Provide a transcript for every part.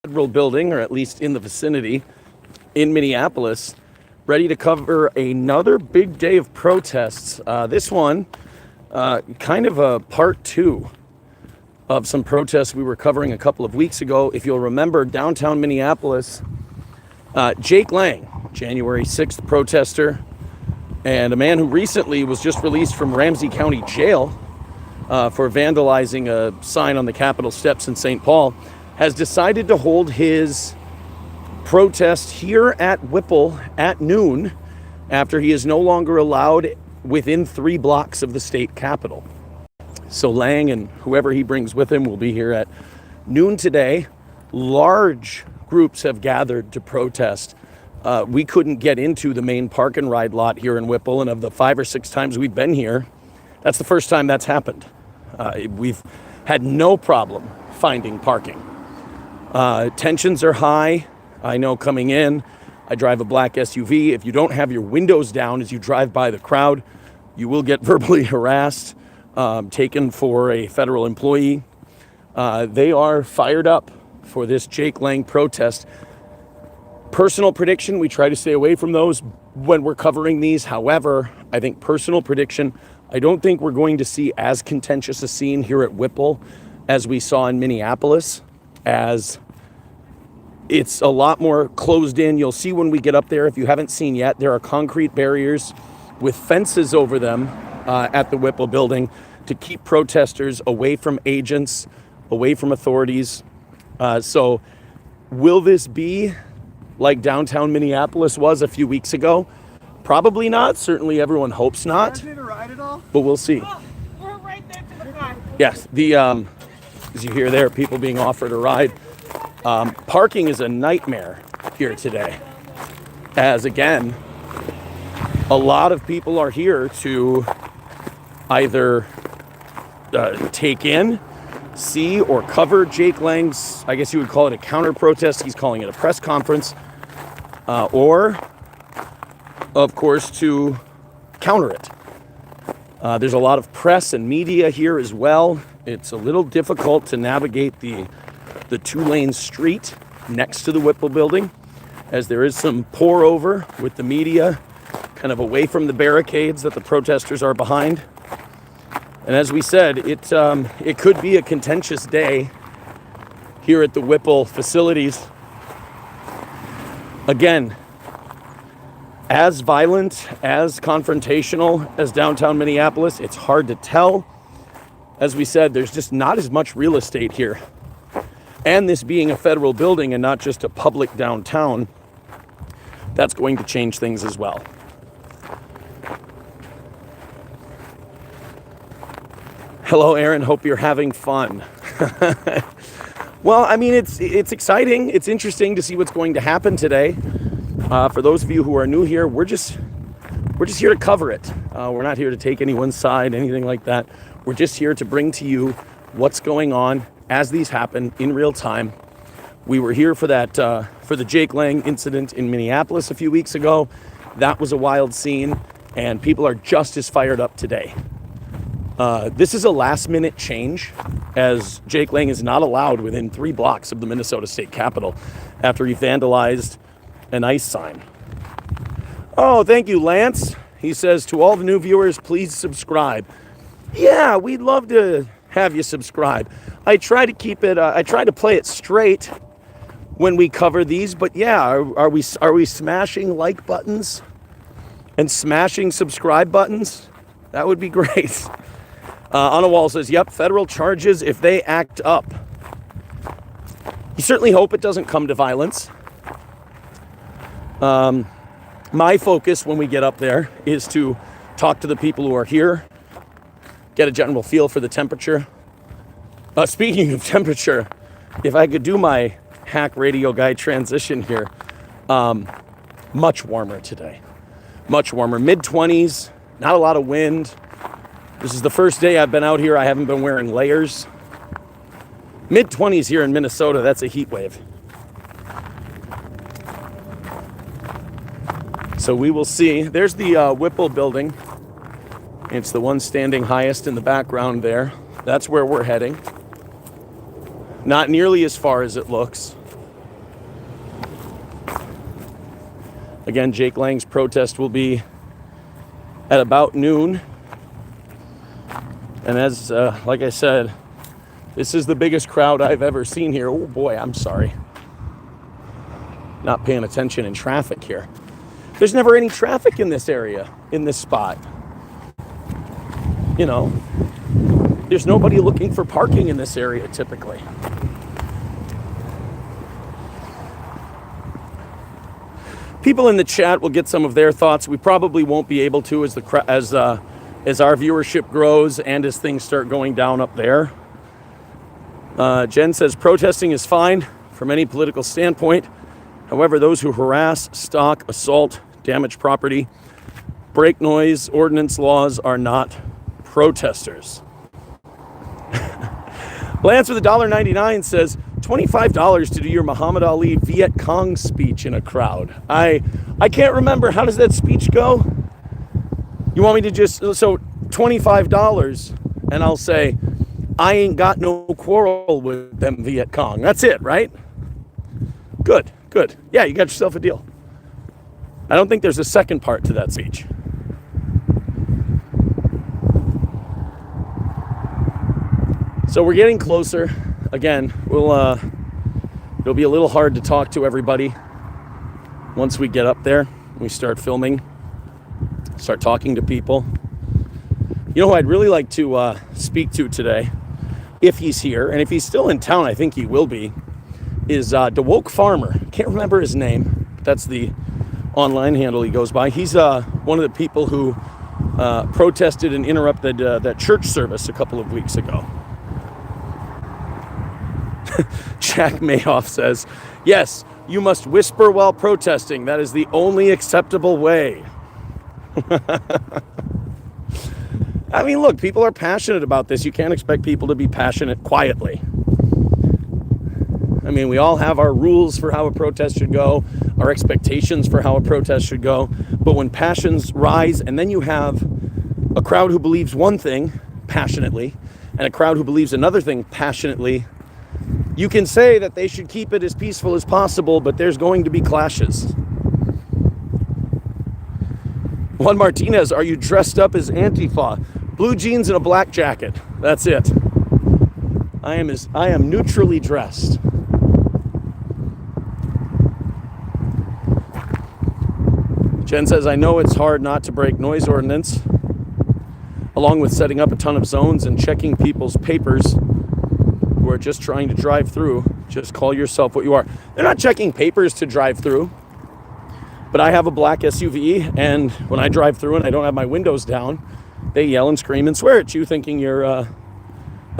federal building, or at least in the vicinity, in Minneapolis, ready to cover another big day of protests. This one, kind of a part two of some protests we were covering a couple of weeks ago. If you'll remember, downtown Minneapolis, Jake Lang, January 6th protester, and a man who recently was just released from Ramsey County Jail for vandalizing a sign on the Capitol steps in St. Paul, has decided to hold his protest here at Whipple at noon after he is no longer allowed within 3 blocks of the state capitol. So Lang and whoever he brings with him will be here at noon today. Large groups have gathered to protest. We couldn't get into the main park and ride lot here in Whipple, and of the 5 or 6 times we've been here, that's the first time that's happened. We've had no problem finding parking. Tensions are high. I know coming in, I drive a black SUV. If you don't have your windows down as you drive by the crowd, you will get verbally harassed, taken for a federal employee. They are fired up for this Jake Lang protest. Personal prediction, we try to stay away from those when we're covering these. However, I think personal prediction, I don't think we're going to see as contentious a scene here at Whipple as we saw in Minneapolis, as it's a lot more closed in. You'll see when we get up there, if you haven't seen yet, there are concrete barriers with fences over them at the Whipple building to keep protesters away from agents, away from authorities. So will this be like downtown Minneapolis was a few weeks ago? Probably not. Certainly everyone hopes not. But we'll see. Oh, we're right there to the car. Yes, as you hear there, people being offered a ride. Parking is a nightmare here today, as again, a lot of people are here to either take in, see, or cover Jake Lang's, I guess you would call it a counter protest. He's calling it a press conference, or of course to counter it. There's a lot of press and media here as well. It's a little difficult to navigate the 2-lane street next to the Whipple building, as there is some pour over with the media kind of away from the barricades that the protesters are behind. And as we said, it could be a contentious day here at the Whipple facilities. Again, as violent, as confrontational as downtown Minneapolis, it's hard to tell. As we said, there's just not as much real estate here. And this being a federal building and not just a public downtown, that's going to change things as well. Hello, Aaron. Hope you're having fun. Well, I mean, it's exciting. It's interesting to see what's going to happen today. For those of you who are new here, we're just here to cover it. We're not here to take anyone's side, anything like that. We're just here to bring to you what's going on as these happen in real time. We were here for that for the Jake Lang incident in Minneapolis a few weeks ago. That was a wild scene, and people are just as fired up today. This is a last-minute change, as Jake Lang is not allowed within 3 blocks of the Minnesota State Capitol after he vandalized an ICE sign. Oh, thank you, Lance. He says, to all the new viewers, please subscribe. Yeah, we'd love to have you subscribe. I try to keep it, I try to play it straight when we cover these, but yeah, are we smashing like buttons and smashing subscribe buttons? That would be great. On a wall says, yep, federal charges if they act up. You certainly hope it doesn't come to violence. My focus when we get up there is to talk to the people who are here, get a general feel for the temperature. Speaking of temperature, if I could do my hack radio guy transition here, much warmer today. Much warmer, mid-20s, not a lot of wind. This is the first day I've been out here. I haven't been wearing layers. Mid-20s here in Minnesota, that's a heat wave. So we will see. There's the Whipple building. It's the one standing highest in the background there. That's where we're heading. Not nearly as far as it looks. Again, Jake Lang's protest will be at about noon. And as, like I said, this is the biggest crowd I've ever seen here. Oh boy, I'm sorry. Not paying attention in traffic here. There's never any traffic in this area, in this spot. You know, there's nobody looking for parking in this area typically. People in the chat will get some of their thoughts. We probably won't be able to as our viewership grows and as things start going down up there. Jen says protesting is fine from any political standpoint. However, those who harass, stalk, assault, damage property, break noise, ordinance laws are not protesters. Lance with $1.99 says $25 to do your Muhammad Ali Viet Cong speech in a crowd. I can't remember. How does that speech go? You want me to just, so $25 and I'll say, I ain't got no quarrel with them Viet Cong. That's it, right? Good. Yeah, you got yourself a deal. I don't think there's a second part to that speech. So we're getting closer. Again, it'll be a little hard to talk to everybody once we get up there. We start filming, start talking to people. You know who I'd really like to speak to today, if he's here, and if he's still in town, I think he will be, is DeWoke Farmer. Can't remember his name. That's the online handle he goes by. He's one of the people who protested and interrupted that church service a couple of weeks ago. Jack Mayoff says, yes, you must whisper while protesting. That is the only acceptable way. I mean, look, people are passionate about this. You can't expect people to be passionate quietly. I mean, we all have our rules for how a protest should go, our expectations for how a protest should go. But when passions rise, and then you have a crowd who believes one thing passionately, and a crowd who believes another thing passionately, you can say that they should keep it as peaceful as possible, but there's going to be clashes. Juan Martinez, are you dressed up as Antifa? Blue jeans and a black jacket. That's it. I am neutrally dressed. Jen says, I know it's hard not to break noise ordinance, along with setting up a ton of zones and checking people's papers who are just trying to drive through. Just call yourself what you are. They're not checking papers to drive through. But I have a black SUV, and when I drive through and I don't have my windows down, they yell and scream and swear at you thinking you're a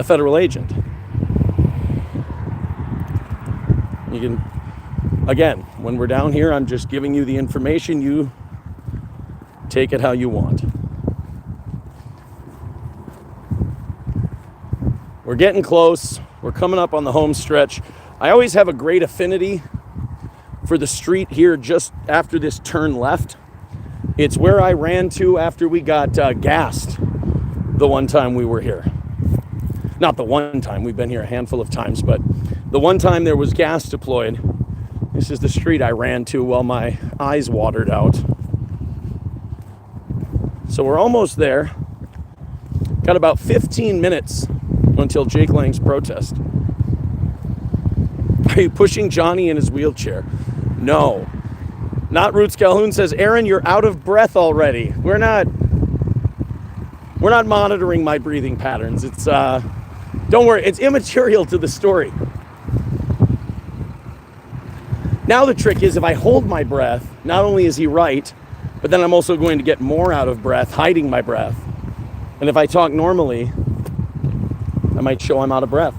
federal agent. You can, again, when we're down here, I'm just giving you the information. You take it how you want. We're getting close. We're coming up on the home stretch. I always have a great affinity for the street here just after this turn left. It's where I ran to after we got gassed the one time we were here. Not the one time, we've been here a handful of times, but the one time there was gas deployed, this is the street I ran to while my eyes watered out. So we're almost there. Got about 15 minutes until Jake Lang's protest. Are you pushing Johnny in his wheelchair? No. Not Roots Calhoun says, Aaron, you're out of breath already. We're not monitoring my breathing patterns. It's don't worry, it's immaterial to the story. Now the trick is if I hold my breath, not only is he right, but then I'm also going to get more out of breath, hiding my breath. And if I talk normally, I might show I'm out of breath.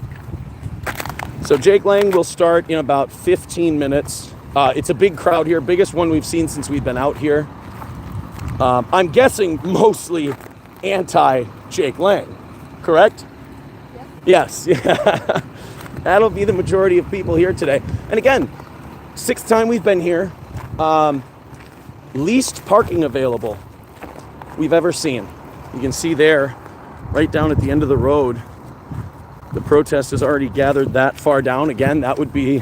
So Jake Lang will start in about 15 minutes. It's a big crowd here, biggest one we've seen since we've been out here. I'm guessing mostly anti-Jake Lang, correct? Yes. Yeah. That'll be the majority of people here today. And again, 6th time we've been here. Least parking available we've ever seen. You can see there, right down at the end of the road, the protest has already gathered that far down. Again, that would be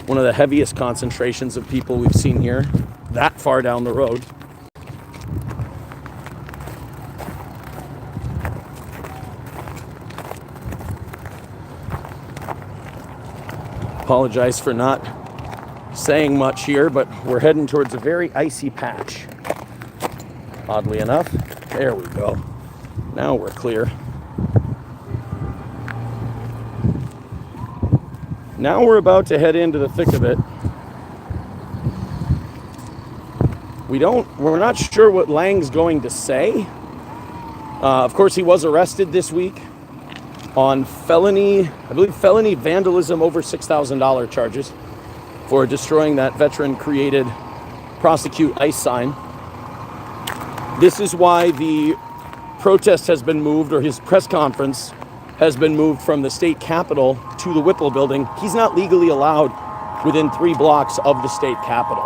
one of the heaviest concentrations of people we've seen here. that far down the road. Apologize for not saying much here, but we're heading towards a very icy patch. Oddly enough, there we go. Now we're clear. Now we're about to head into the thick of it. We're not sure what Lang's going to say. Of course, he was arrested this week on felony vandalism over $6,000 charges for destroying that veteran-created prosecute ICE sign. This is why the protest has been moved, or his press conference has been moved from the state capitol to the Whipple building. He's not legally allowed within 3 blocks of the state capitol.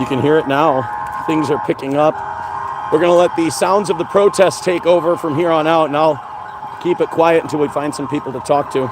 You can hear it now. Things are picking up. We're going to let the sounds of the protest take over from here on out, and I'll keep it quiet until we find some people to talk to.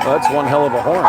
Well, that's one hell of a horn.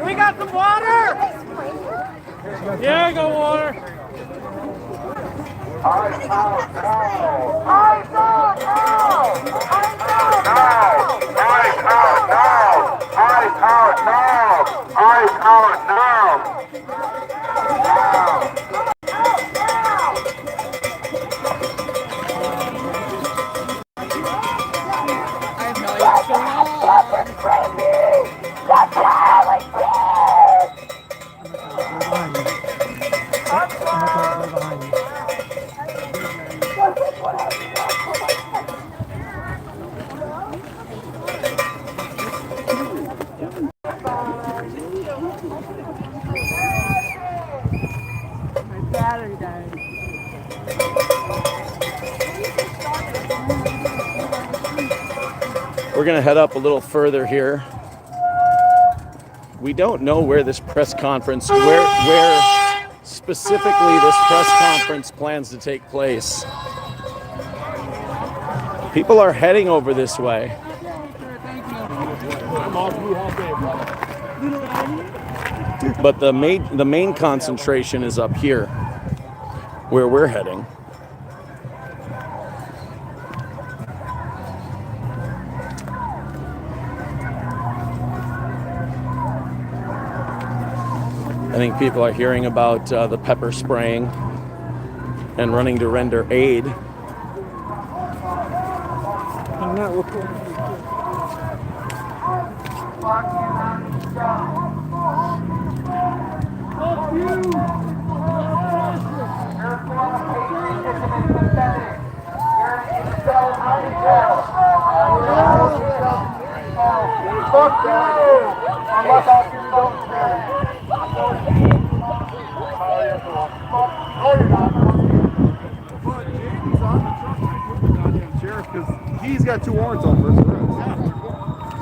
We got some water! Yeah, I got water. Eyes out now! Eyes out now! Eyes out now! Eyes out now! Eyes out now! Eyes out now! We're going to head up a little further here. We don't know where this press conference, where specifically this press conference plans to take place. People are heading over this way. But the main concentration is up here, where we're heading. I think people are hearing about the pepper spraying and running to render aid. Fuck you! Unless I can don't But Jamie's on the truck trying to put the goddamn sheriff because he's got 2 warrants out for his arrest.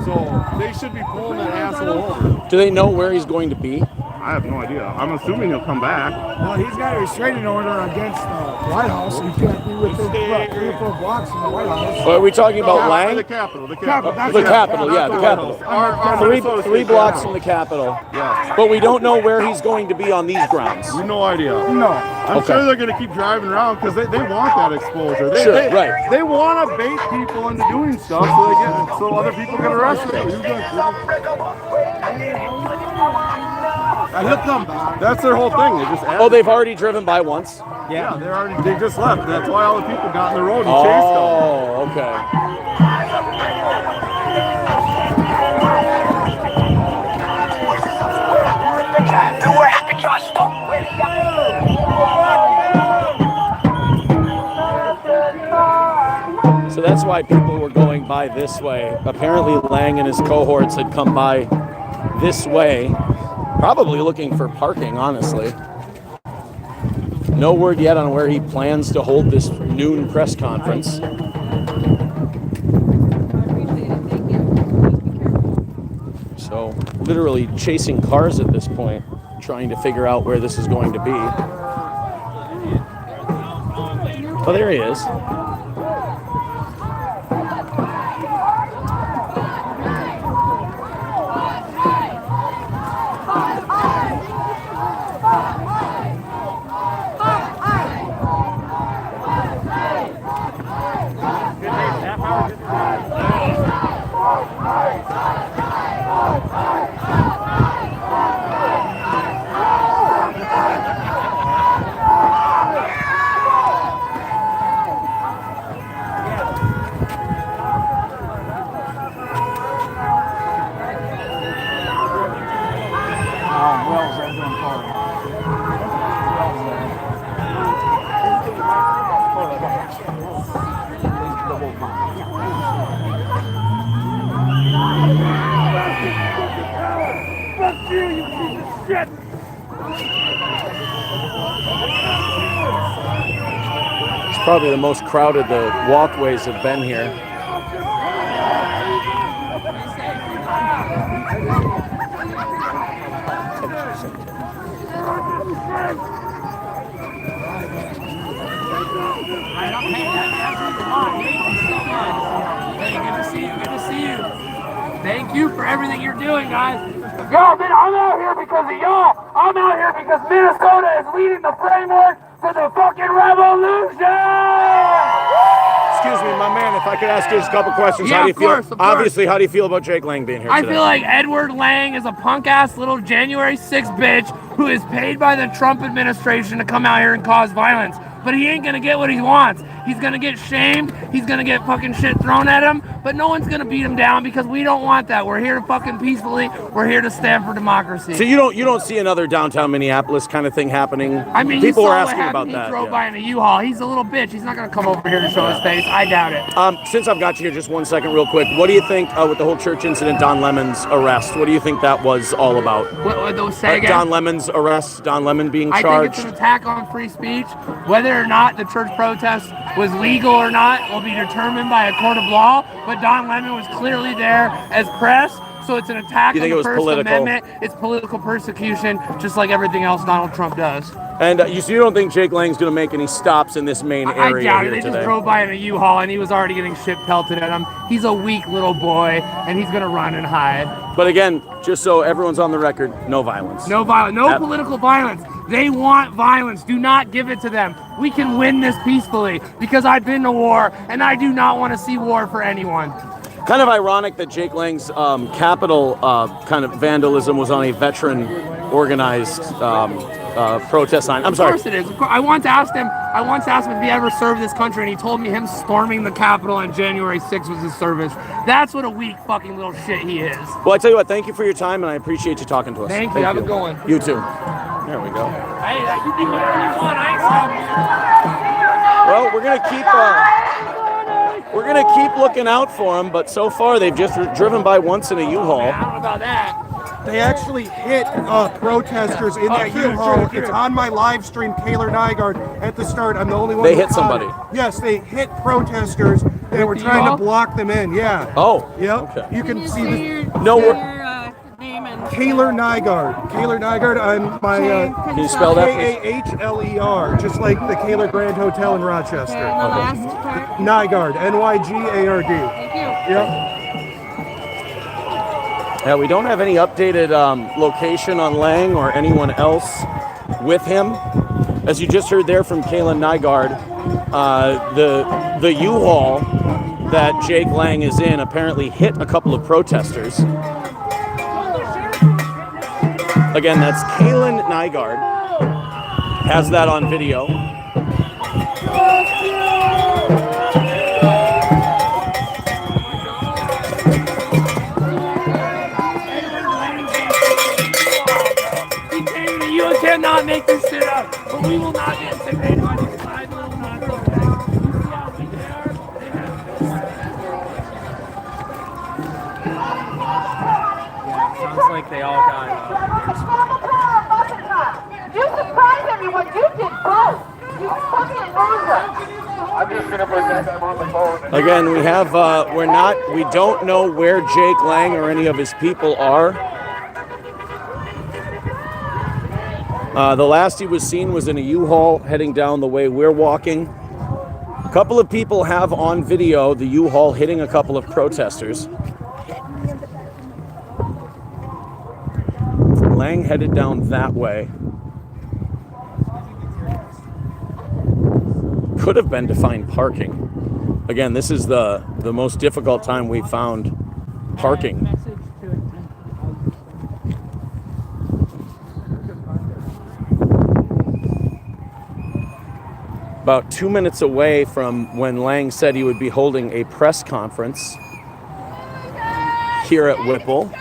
So they should be pulling that asshole over. Do they know where he's going to be? I have no idea. I'm assuming he'll come back. Well, he's got a restraining order against the White House. He can't be within 3 or 4 blocks from the White House. Are we talking about Lang? The Capitol. The Capitol, yeah, the Capitol. Three blocks from the Capitol. Yes. But we don't know where he's going to be on these grounds. No idea. No. I'm sure they're going to keep driving around because they want that exposure. Right. They want to bait people into doing stuff so other people get arrested. And he'll come back. That's their whole thing. They just they've already driven by once. Yeah, they just left. That's why all the people got in the road and chased them. Oh, okay. So that's why people were going by this way. Apparently Lang and his cohorts had come by this way, probably looking for parking, honestly. No word yet on where he plans to hold this noon press conference. So literally chasing cars at this point, trying to figure out where this is going to be. Oh, there he is. It's probably the most crowded the walkways have been here. Good to see you. Thank you for everything you're doing, guys. Yo, man, I'm out here because of y'all. I'm out here because Minnesota is leading the framework to the fucking revolution! Excuse me, my man, if I could ask you just a couple questions. Yeah, How do you feel? of course. Obviously, how do you feel about Jake Lang being here I today? feel like Edward Lang is a punk-ass little January 6th bitch who is paid by the Trump administration to come out here and cause violence. But he ain't gonna get what he wants. He's gonna get shamed. He's gonna get fucking shit thrown at him. But no one's gonna beat him down because we don't want that. We're here to fucking peacefully. We're here to stand for democracy. So you don't see another downtown Minneapolis kind of thing happening? I mean, people you saw were what asking happened. about that. He drove by in a U-Haul. He's a little bitch. He's not gonna come over here to show his face. I doubt it. Since I've got you here, just 1 second, real quick. What do you think with the whole church incident, Don Lemon's arrest? What do you think that was all about? What those say again? Don Lemon's arrest, Don Lemon being I charged. think it's an attack on free speech. Whether or not the church protest was legal or not will be determined by a court of law. But Don Lemon was clearly there as press, so it's an attack You on think it the was First political? Amendment. It's political persecution, just like everything else Donald Trump does. And you don't think Jake Lang's going to make any stops in this main I area doubt it. here They today? just drove by in a U-Haul, and he was already getting shit pelted at him. He's a weak little boy, and he's gonna run and hide. But again, just so everyone's on the record, no violence. No violence, no political violence. They want violence. Do not give it to them. We can win this peacefully because I've been to war and I do not want to see war for anyone. Kind of ironic that Jake Lang's Capitol kind of vandalism was on a veteran organized protest sign. I'm Of sorry. course it is. I once asked him if he ever served this country, and he told me him storming the Capitol on January 6th was his service. That's what a weak fucking little shit he is. Well, I tell you what, thank you for your time, and I appreciate you talking to us. Thank you. Have a good one. You too. There we go. Hey, you do whatever you want. I ain't stopping you. Well, we're gonna keep looking out for them, but so far they've just driven by once in a U-Haul. I don't know about that. They actually hit protesters in that U-Haul. It's on my live stream, Kaylor Nygaard, at the start. I'm the only one. They who hit caught somebody. it. Yes, they hit protesters. They were the trying U-Haul? to block them in. Yeah. Oh. Yep. Okay. You can see the No, we're. Name and Kaylor Nygaard. Kaylor Nygaard on my Can you spell that, please? K-A-H-L-E-R, just like the Kaylor Grand Hotel in Rochester. the last part. Nygaard, N-Y-G-A-R-D. Thank you. Yep. Yeah, we don't have any updated location on Lang or anyone else with him. As you just heard there from Kaylin Nygaard, the U-Haul that Jake Lang is in apparently hit a couple of protesters. Again, that's Kaylin Nygaard. Has that on video. You cannot make this shit up, but we will not be intimidated by these five little nonsense. You see how weak they are? Sounds like they all got You surprised everyone. You did both. You fucking loser. I'm just gonna put that guy on the phone. Again, we don't know where Jake Lang or any of his people are. The last he was seen was in a U-Haul heading down the way we're walking. A couple of people have on video the U-Haul hitting a couple of protesters. Lang headed down that way. Could have been to find parking. Again, this is the most difficult time we found parking. About 2 minutes away from when Lang said he would be holding a press conference here at Whipple.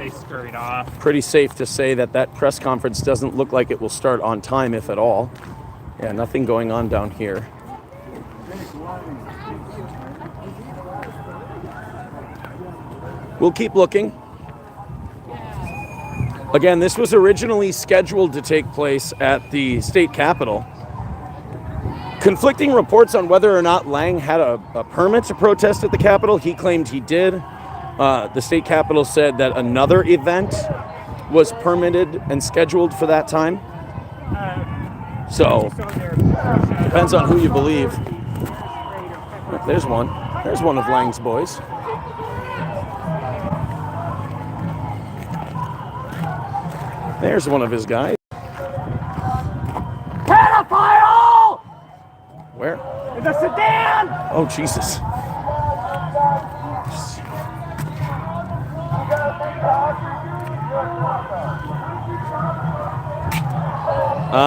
they scurried off. Pretty safe to say that press conference doesn't look like it will start on time, if at all. Yeah, nothing going on down here. We'll keep looking. Again, this was originally scheduled to take place at the state capitol. Conflicting reports on whether or not Lang had a permit to protest at the Capitol. He claimed he did. The state capitol said that another event was permitted and scheduled for that time. So, depends on who you believe. There's one. There's one of Lang's boys. There's one of his guys. Pedophile! Where? The sedan! Oh, Jesus.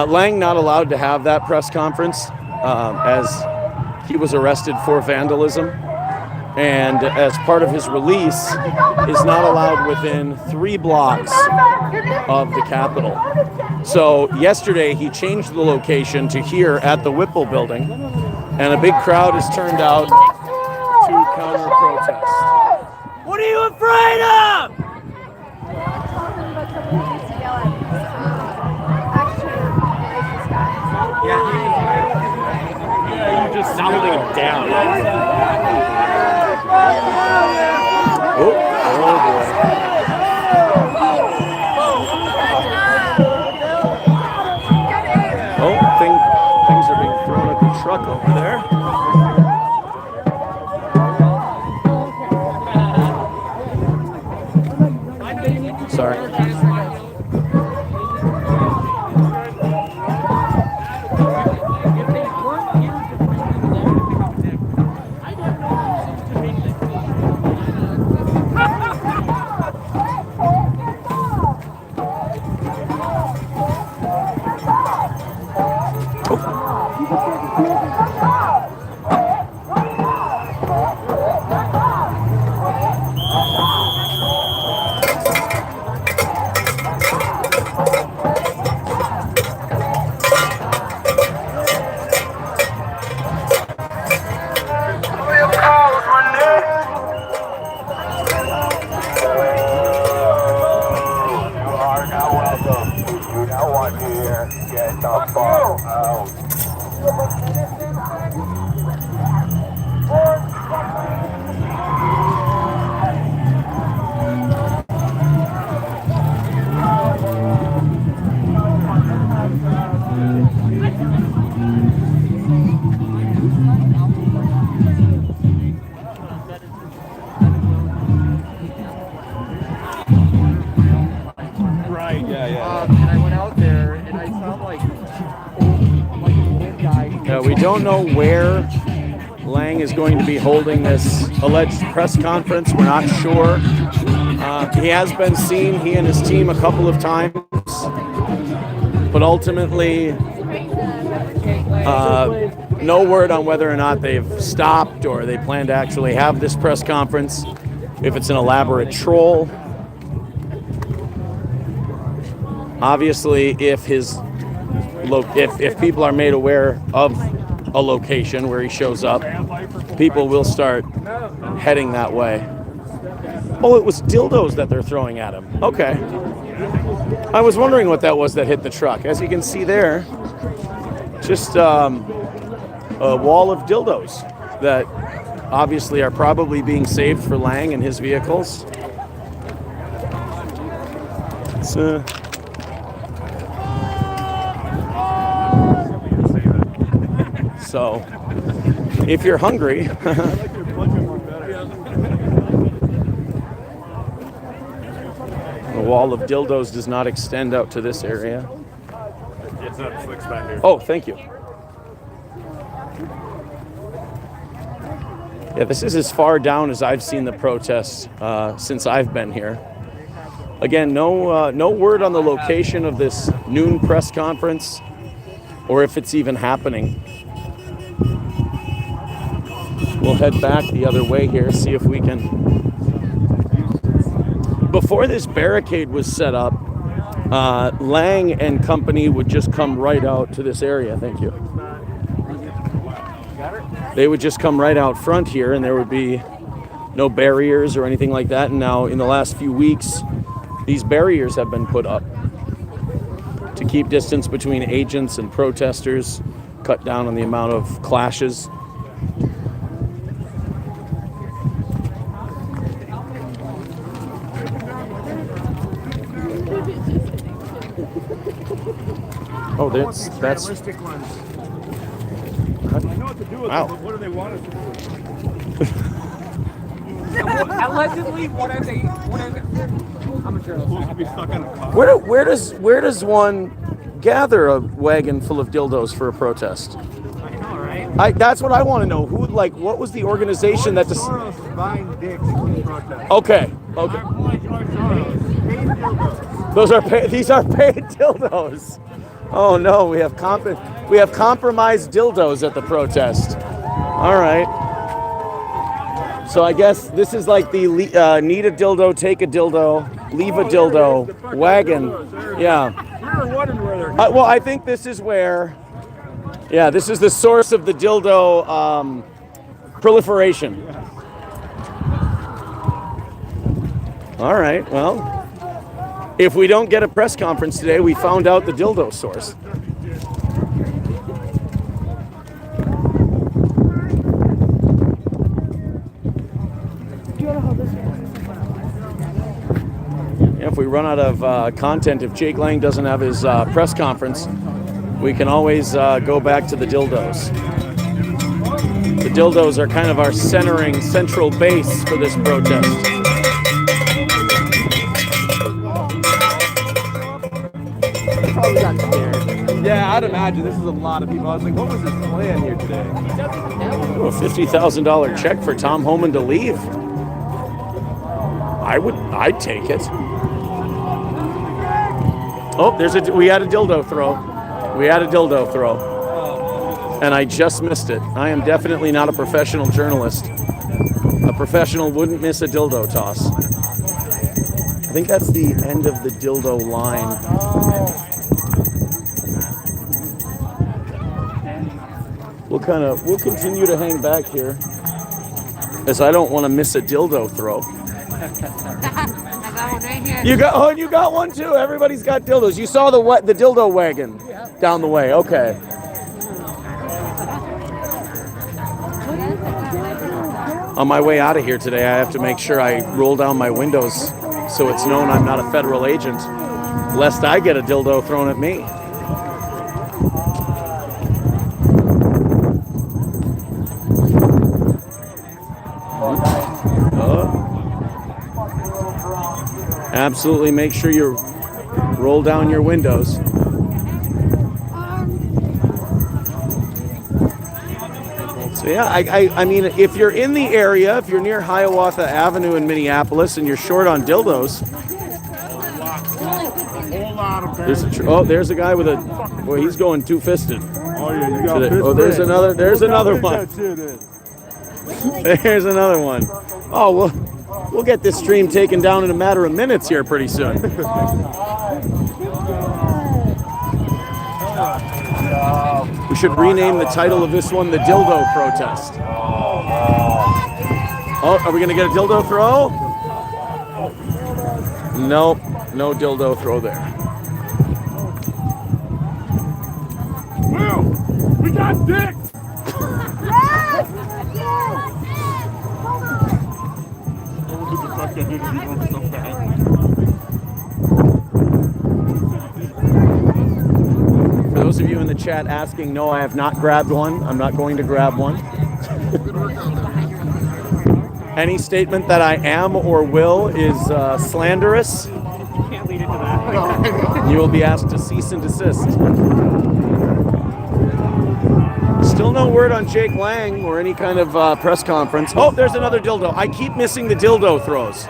Lang not allowed to have that press conference as he was arrested for vandalism, and as part of his release is not allowed within 3 blocks of the Capitol. So yesterday he changed the location to here at the Whipple building, and a big crowd has turned out to counter protest. What are you afraid of? You just sounded him down. Oh boy. Oh, things are being thrown at the truck over there. Sorry. I want you here. Get the fuck out. Right, yeah. And I went out there and I saw like an old guy. Yeah, we don't know where Lang is going to be holding this alleged press conference. We're not sure. He has been seen, he and his team, a couple of times. But ultimately, no word on whether or not they've stopped or they plan to actually have this press conference. If it's an elaborate troll. Obviously, if people are made aware of a location where he shows up, people will start heading that way. Oh, it was dildos that they're throwing at him. Okay. I was wondering what that was that hit the truck. As you can see there, just a wall of dildos that obviously are probably being saved for Lang and his vehicles. It's So, if you're hungry, the wall of dildos does not extend out to this area. It's not slicks back here. Oh, thank you. Yeah, this is as far down as I've seen the protests since I've been here. Again, no word on the location of this noon press conference or if it's even happening. We'll head back the other way here, see if we can. Before this barricade was set up, Lang and company would just come right out to this area. Thank you. They would just come right out front here, and there would be no barriers or anything like that. And now, in the last few weeks, these barriers have been put up to keep distance between agents and protesters, cut down on the amount of clashes. Oh, that's Realistic ones. I know what to do with Wow. them, but what do they want us to do? Allegedly, what are they? I'm a journalist. Supposed to be stuck on a car. where does one gather a wagon full of dildos for a protest? I know, right? That's what I want to know. What was the organization that? Soros buying dicks for the protest. Okay. These are paid dildos. Oh no, we have compromised dildos at the protest. All right. So I guess this is like the need a dildo, take a dildo, leave a dildo wagon. Yeah. We were wondering where they're Well, I think this is where. Yeah, this is the source of the dildo proliferation. All right. Well. If we don't get a press conference today, we found out the dildo source. If we run out of content, if Jake Lang doesn't have his press conference, we can always go back to the dildos. The dildos are kind of our central base for this protest. Probably got scared. Yeah, I'd imagine this is a lot of people. I was like, what was his plan here today? A $50,000 check for Tom Homan to leave. I'd take it. Oh, we had a dildo throw. And I just missed it. I am definitely not a professional journalist. A professional wouldn't miss a dildo toss. I think that's the end of the dildo line. We'll continue to hang back here, as I don't want to miss a dildo throw. I thought You got, oh, and you got one too. Everybody's got dildos. You saw the dildo wagon down the way. Okay. On my way out of here today, I have to make sure I roll down my windows so it's known I'm not a federal agent, lest I get a dildo thrown at me. Absolutely make sure you roll down your windows. So yeah, I mean, if you're in the area, if you're near Hiawatha Avenue in Minneapolis and you're short on dildos, there's a guy with a, boy, he's going two-fisted. Oh yeah, you got Oh, there's another one. There's another one. Oh, we'll get this stream taken down in a matter of minutes here pretty soon. We should rename the title of this one the Dildo Protest. Oh, are we going to get a dildo throw? Nope, no dildo throw there. Will, we got dicks! For those of you in the chat asking, no, I have not grabbed one. I'm not going to grab one. Any statement that I am or will is slanderous. You can't lead into that. You will be asked to cease and desist. Still no word on Jake Lang or any kind of press conference. Oh, there's another dildo. I keep missing the dildo throws.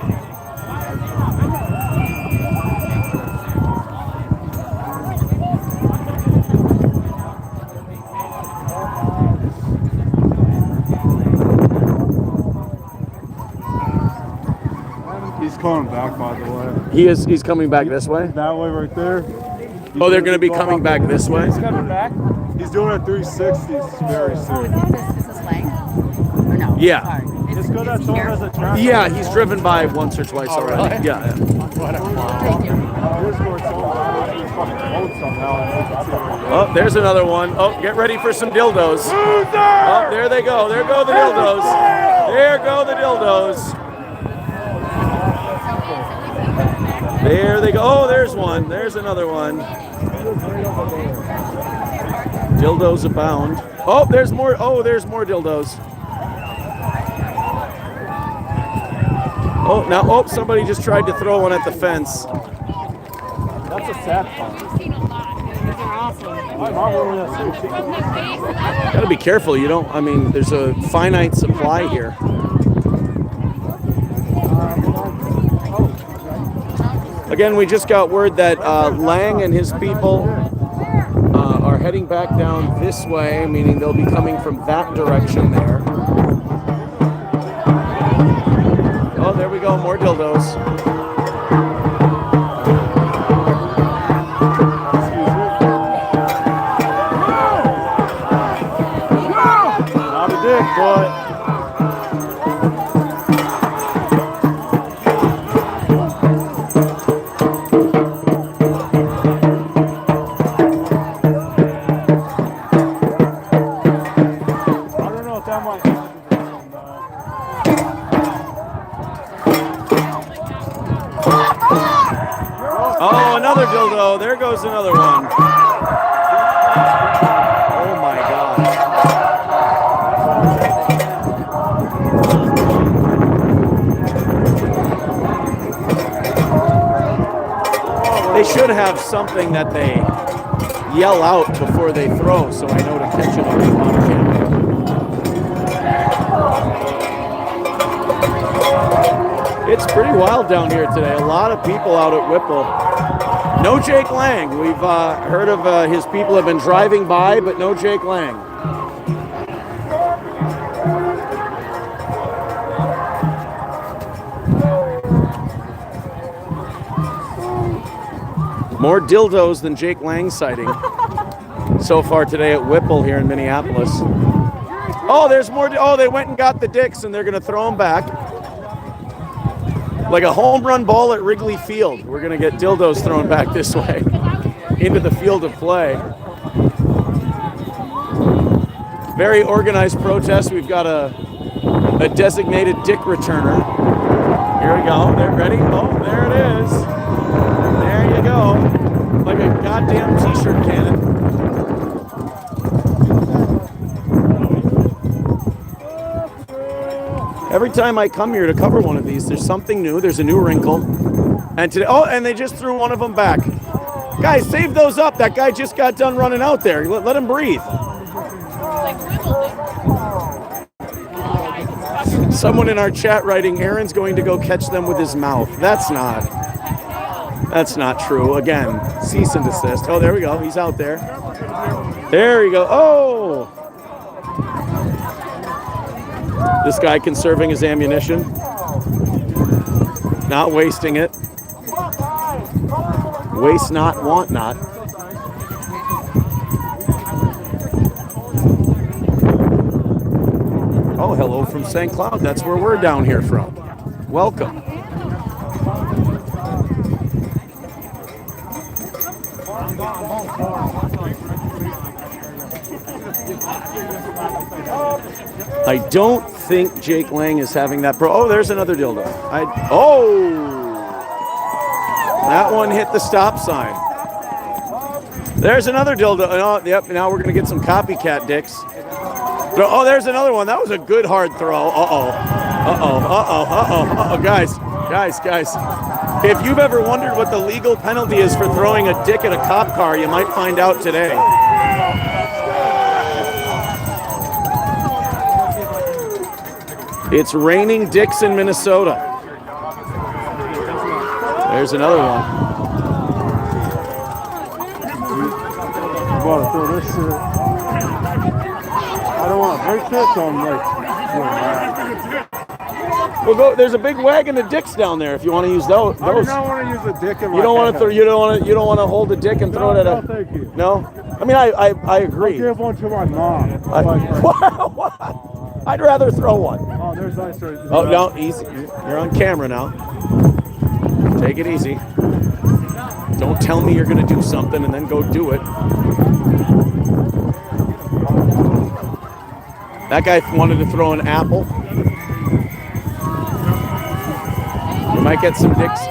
He's coming back, by the way. He's coming back this way? That way right there. Oh, they're going to be coming back this way? He's coming back? He's doing a 360 very soon. Is this Lang? Or no? Yeah. Sorry. It's good that someone has a track. Yeah, he's driven by once or twice already. Thank Yeah. you. Oh, there's another one. Oh, get ready for some dildos. Oh, there they go. There go the dildos. There go the dildos. There they go. Oh, there's one. There's another one. Dildos abound. Oh, there's more. Oh, there's more dildos. Oh, now, oh, somebody just tried to throw one at the fence. That's a sad part. I've seen a lot. These are awesome. Gotta be careful. You don't, I mean, there's a finite supply here. Again, we just got word that Lang and his people are heading back down this way, meaning they'll be coming from that direction there. Oh, there we go, more dildos. Not a dick, but... Oh, another dildo. There goes another one. Oh my God. They should have something that they yell out before they throw, so I know to catch it on camera. It's pretty wild down here today. A lot of people out at Whipple. No Jake Lang. We've heard of his people have been driving by, but no Jake Lang. More dildos than Jake Lang sighting so far today at Whipple here in Minneapolis. Oh, there's more. Oh, they went and got the dicks and they're going to throw them back. Like a home run ball at Wrigley Field. We're going to get dildos thrown back this way into the field of play. Very organized protest. We've got a designated dick returner. Here we go. They're ready. Oh, there it is. There you go. Like a goddamn t-shirt cannon. Every time I come here to cover one of these, there's something new. There's a new wrinkle. And today, oh, and they just threw one of them back. Guys, save those up. That guy just got done running out there. Let him breathe. Someone in our chat writing, Aaron's going to go catch them with his mouth. That's not true. Again, cease and desist. Oh, there we go. He's out there. There you go. Oh! This guy conserving his ammunition. Not wasting it. Waste not, want not. Oh, hello from St. Cloud. That's where we're down here from. Welcome. I don't think Jake Lang is having that Oh, there's another dildo. That one hit the stop sign. There's another dildo. Oh, yep, now we're going to get some copycat dicks. Oh, there's another one. That was a good hard throw. Guys. If you've ever wondered what the legal penalty is for throwing a dick at a cop car, you might find out today. It's raining dicks in Minnesota. There's another one. I'm about to throw this shit. I don't want to break this on Well, go. There's a big wagon of dicks down there. If you want to use those. I do not want to use a dick in my You don't want to throw. You don't want to hold a dick and throw it at a. No, thank you. No. I mean, I agree. I'll give one to my mom. What? I'd rather throw one. Oh, there's ice right there. Oh no, easy. You're on camera now. Take it easy. Don't tell me you're going to do something and then go do it. That guy wanted to throw an apple. We might get some dicks.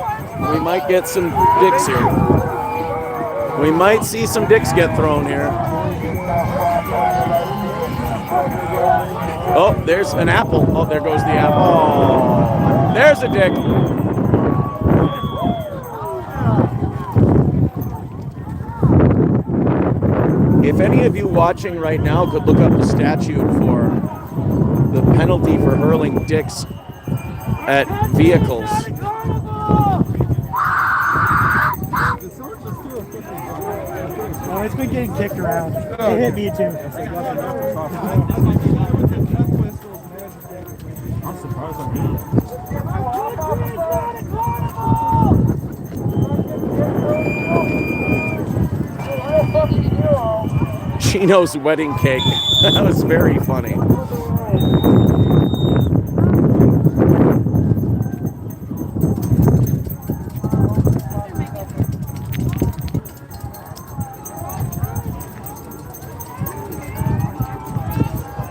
We might get some dicks here. We might see some dicks get thrown here. Oh, there's an apple. Oh, there goes the apple. Oh, there's a dick. If any of you watching right now could look up the statute for the penalty for hurling dicks at vehicles. Oh, it's been getting kicked around. It hit me too. I'm surprised I'm here. Chino's wedding cake. That was very funny.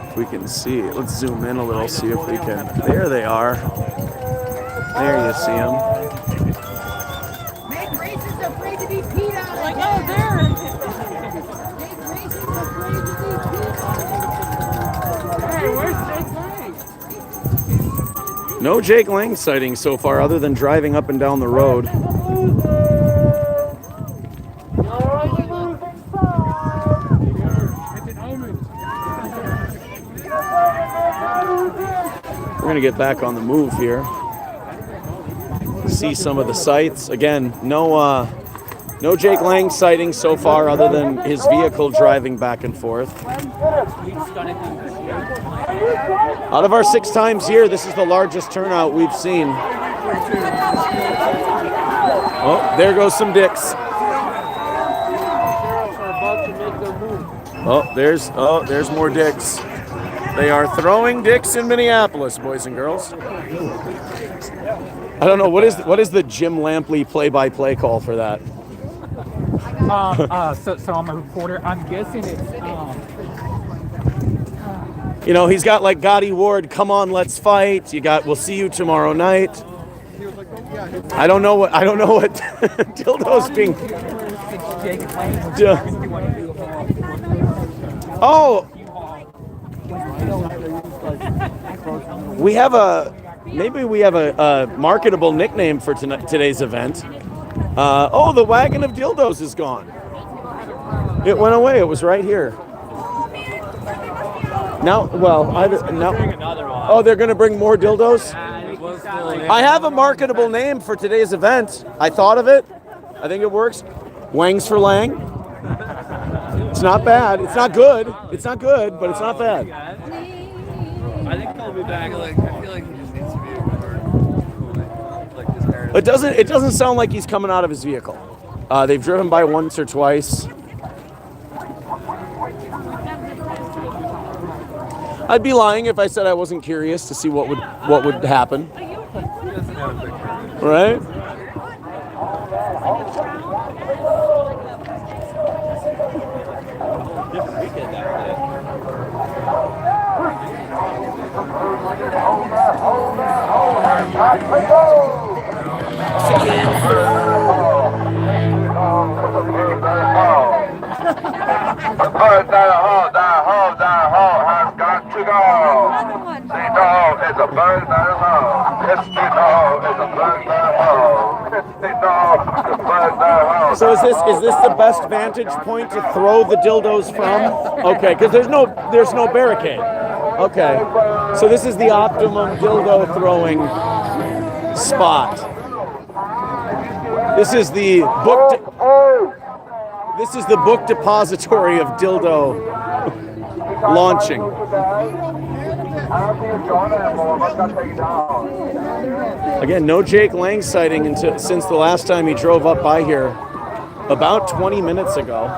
If we can see, let's zoom in a little, see if we can. There they are. There you see them. Make racists afraid to be peed on. Like, oh, there. Make racists afraid to be peed on. Hey, where's Jake Lang? No Jake Lang sighting so far, other than driving up and down the road. We're gonna get back on the move here. See some of the sights. Again, no Jake Lang sighting so far, other than his vehicle driving back and forth. Out of our 6 times here, this is the largest turnout we've seen. Oh, there goes some dicks. Oh, there's more dicks. They are throwing dicks in Minneapolis, boys and girls. I don't know, what is the Jim Lampley play-by-play call for that? So I'm a reporter. I'm guessing it's You know, he's got like Gotti Ward, come on, let's fight. You got, we'll see you tomorrow night. I don't know what dildos being. Oh, we have a marketable nickname for today's event. The wagon of dildos is gone. It went away. It was right here. Now, oh, they're going to bring more dildos? I have a marketable name for today's event. I thought of it. I think it works. Wangs for Lang. It's not bad. It's not good. It's not good, but it's not bad. I think he'll be back. I feel like he just needs to be more It doesn't sound like he's coming out of his vehicle. They've driven by once or twice. I'd be lying if I said I wasn't curious to see what would happen. Right? The bird that hole has got to go. Tino is a bird that hole. Tino is a bird that hole. Tino, the bird that hole. So is this the best vantage point to throw the dildos from? Okay, because there's no barricade. Okay, so this is the optimum dildo throwing spot. This is the book depository of dildo launching. Again, no Jake Lang sighting since the last time he drove up by here about 20 minutes ago.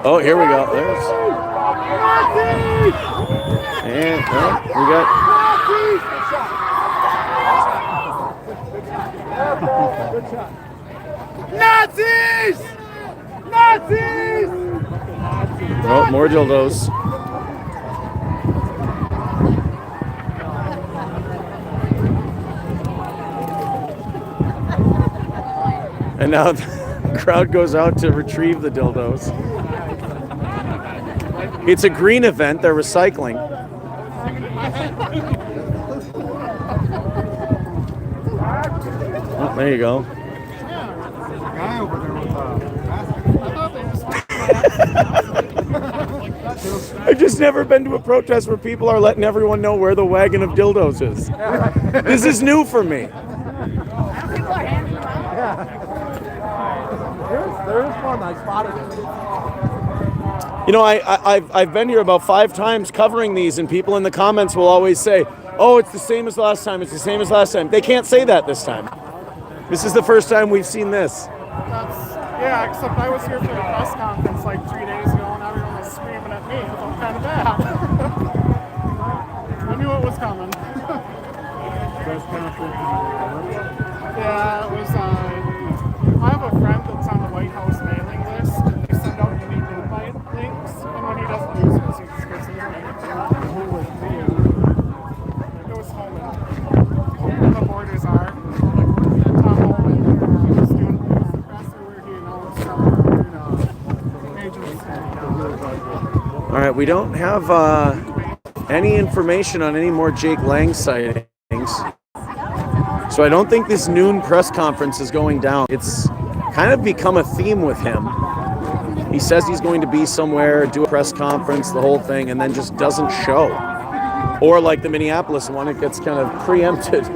Oh, here we go. There's. And we got. Nazis! Nazis! Oh, more dildos. And now the crowd goes out to retrieve the dildos. It's a green event, they're recycling. Oh, there you go. I've just never been to a protest where people are letting everyone know where the wagon of dildos is. This is new for me. There is one. I spotted it. You know, I've been here about 5 times covering these, and people in the comments will always say, "Oh, it's the same as last time. It's the same as last time." They can't say that this time. This is the first time we've seen this. Yeah, except I was here for the press conference like 3 days ago, and everyone was screaming at me. It felt kind of bad. I knew it was coming. Press conference. Yeah, it was. I have a friend that's on the White House mailing list, and they send out unique invite links, and when he doesn't use those, he just gets them. It was Holman. The borders are. Tom Holman, the student professor, where he announced agency. All right, we don't have any information on any more Jake Lang sightings. So I don't think this noon press conference is going down. It's kind of become a theme with him. He says he's going to be somewhere, do a press conference, the whole thing, and then just doesn't show. Or like the Minneapolis one, it gets kind of preempted.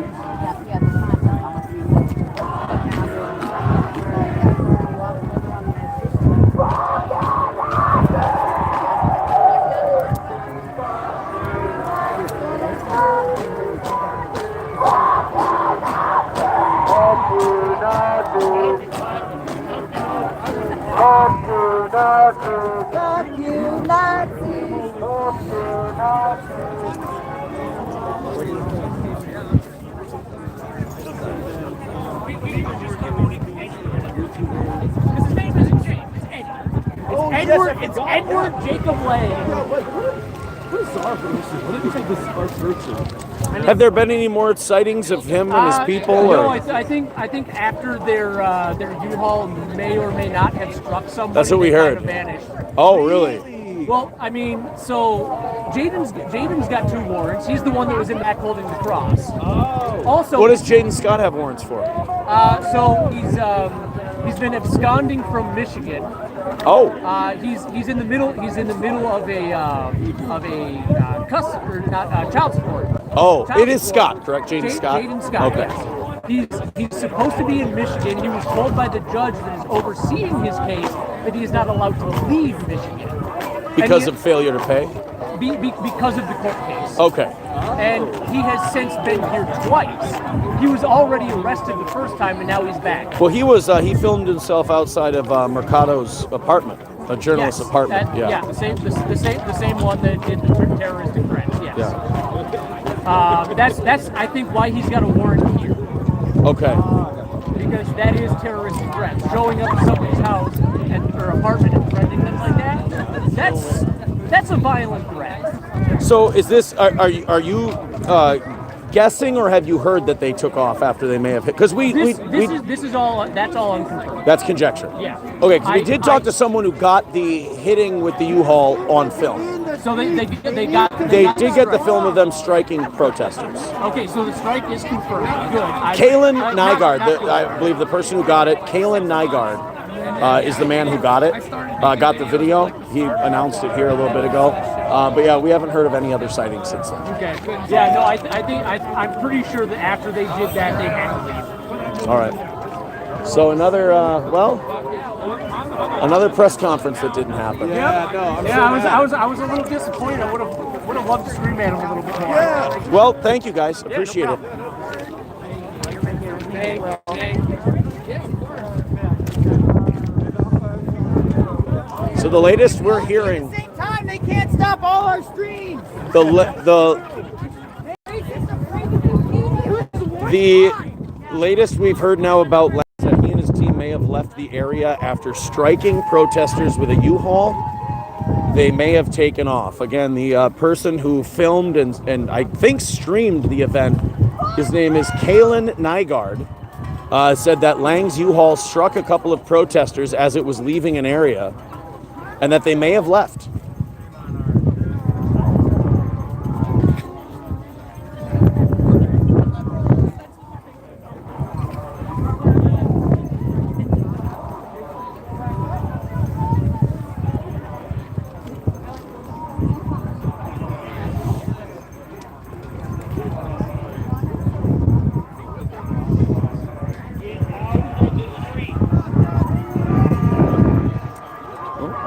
It's Edward Jacob Lang. Have there been any more sightings of him and his people? No, Or? I think after their U-Haul may or may not have struck somebody. That's what we they heard. Kind of vanished. Oh, really? Well, I mean, so Jaden's got 2 warrants. He's the one that was in back holding the cross. Oh. Also, What does Jaden Scott have warrants for? So he's been absconding from Michigan. Oh. He's in the middle. He's in the middle of a child support. Oh, Child it is support. Scott, correct? Jaden Scott? Jaden Scott, Okay. yes. He's supposed to be in Michigan. He was told by the judge that is overseeing his case that he is not allowed to leave Michigan. Because of failure to pay? Because of the court case. Okay. And he has since been here twice. He was already arrested the first time, and now he's back. Well, he filmed himself outside of Mercado's apartment, a journalist's apartment. The same one that did the terroristic threats. Yes. Yeah. That's I think why he's got a warrant here. Okay. Because that is terroristic threats. Showing up at somebody's house or apartment and threatening them like that. That's a violent threat. So is this? Are you guessing, or have you heard that they took off after they may have hit? Because this is all unconfirmed. That's conjecture. Yeah. Okay, because we did talk to someone who got the hitting with the U-Haul on film. So they did get the film of them striking protesters. Okay, so the strike is confirmed. Good. Kalen Nygaard, I believe the person who got it, Kalen Nygaard, is the man who got it. Got the video. He announced it here a little bit ago. But yeah, we haven't heard of any other sightings since then. Okay. Yeah, no, I'm pretty sure that after they did that, they had to leave. All right. So another press conference that didn't happen. Yeah, I was a little disappointed. I would have loved to scream at him a little bit more. Yeah. Well, thank you guys. Appreciate it. So the latest we're hearing. At the same time, they can't stop all our streams. The latest we've heard now about Lance that he and his team may have left the area after striking protesters with a U-Haul. They may have taken off. Again, the person who filmed and I think streamed the event, his name is Kalen Nygaard, said that Lang's U-Haul struck a couple of protesters as it was leaving an area, and that they may have left.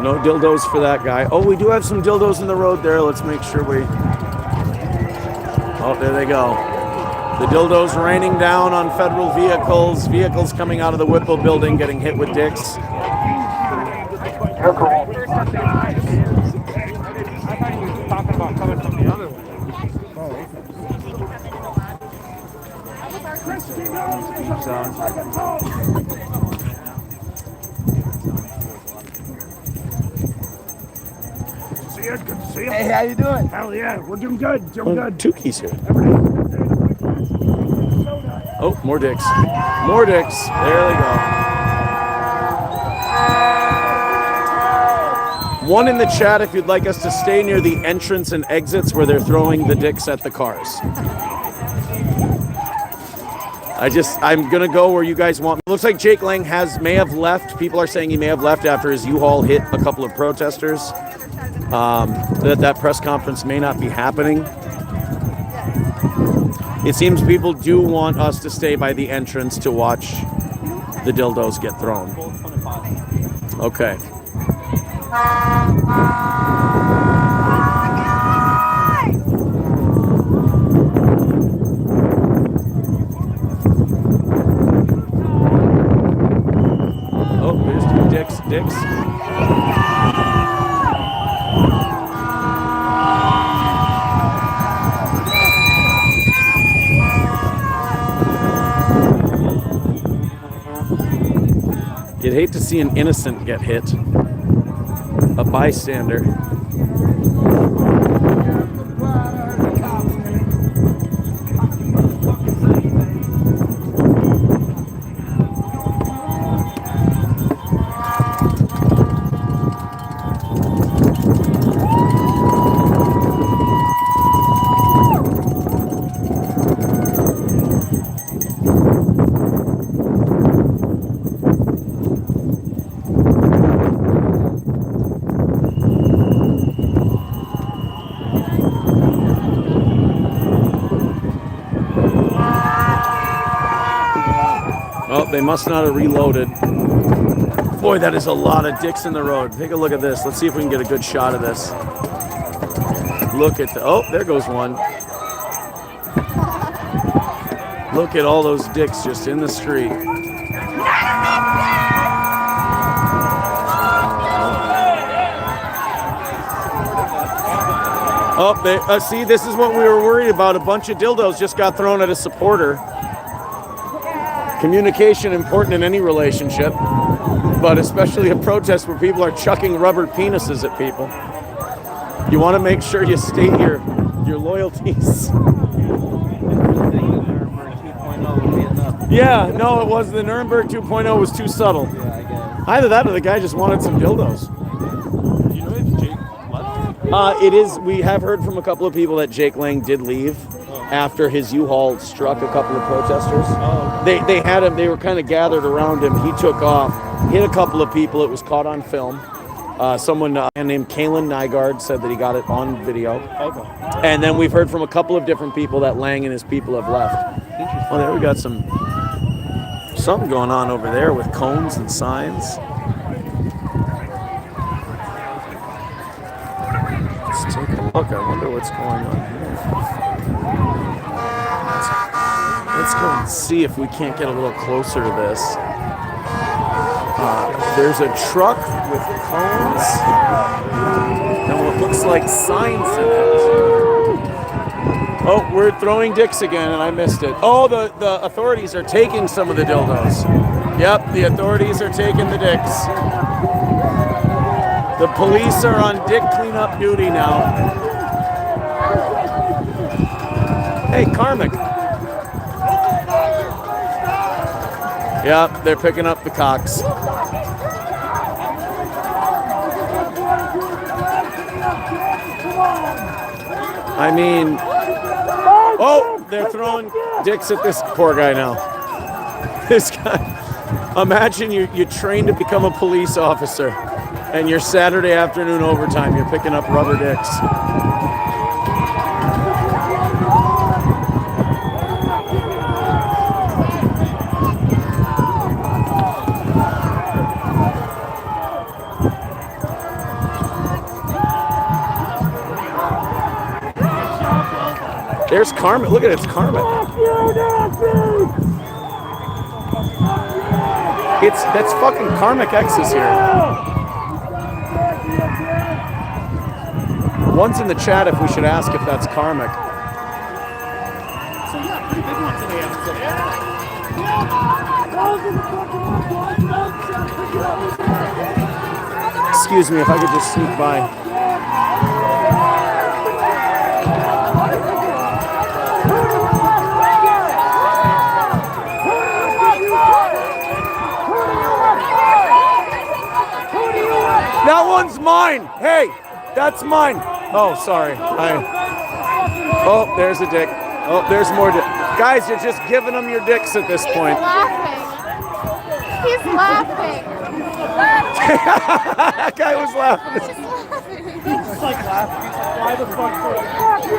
No dildos for that guy. Oh, we do have some dildos in the road there. Let's make sure we... Oh, there they go. The dildos raining down on federal vehicles. Vehicles coming out of the Whipple building getting hit with dicks. Hey, how you doing? Hell yeah, we're doing good. Doing good. Tukey's here. Oh, more dicks. More dicks. There they go. One in the chat if you'd like us to stay near the entrance and exits where they're throwing the dicks at the cars. I'm gonna go where you guys want me. It looks like Jake Lang may have left. People are saying he may have left after his U-Haul hit a couple of protesters. That press conference may not be happening. It seems people do want us to stay by the entrance to watch the dildos get thrown. Okay. Oh, there's two dicks. You'd hate to see an innocent get hit. a bystander. Oh, they must not have reloaded. Boy, that is a lot of dicks in the road. Take a look at this. Let's see if we can get a good shot of this. Look at the, oh, there goes one. Look at all those dicks just in the street. Oh, they, see, this is what we were worried about. A bunch of dildos just got thrown at a supporter. Communication important in any relationship, but especially a protest where people are chucking rubber penises at people. You want to make sure you state your loyalties. Yeah, no, it was the Nuremberg 2.0 was too subtle. Either that or the guy just wanted some dildos. You know if Jake left? It is. We have heard from a couple of people that Jake Lang did leave after his U-Haul struck a couple of protesters. They had him. They were kind of gathered around him. He took off, hit a couple of people. It was caught on film. Someone named Kalen Nygaard said that he got it on video. Okay. And then we've heard from a couple of different people that Lang and his people have left. Oh, there we got something going on over there with cones and signs. Let's take a look. I wonder what's going on here. Let's go and see if we can't get a little closer to this. There's a truck with cones and what looks like signs in it. Oh, we're throwing dicks again, and I missed it. Oh, the authorities are taking some of the dildos. Yep, the authorities are taking the dicks. The police are on dick cleanup duty now. Hey, Karmic. Yep, they're picking up the cocks. I mean, oh, they're throwing dicks at this poor guy now. This guy, imagine you trained to become a police officer and your Saturday afternoon overtime, you're picking up rubber dicks. There's Carmen. Look at it, it's Carmen. That's fucking Karmic X is here. One's in the chat if we should ask if that's Karmic. So yeah, pretty big one today, I would say. Excuse me if I could just sneak by. That one's mine. Hey, that's mine. Oh, sorry. Oh, there's a dick. Oh, there's more dick. Guys, you're just giving them your dicks at this point. He's laughing. That guy was laughing. He's like laughing. He's like, why the fuck?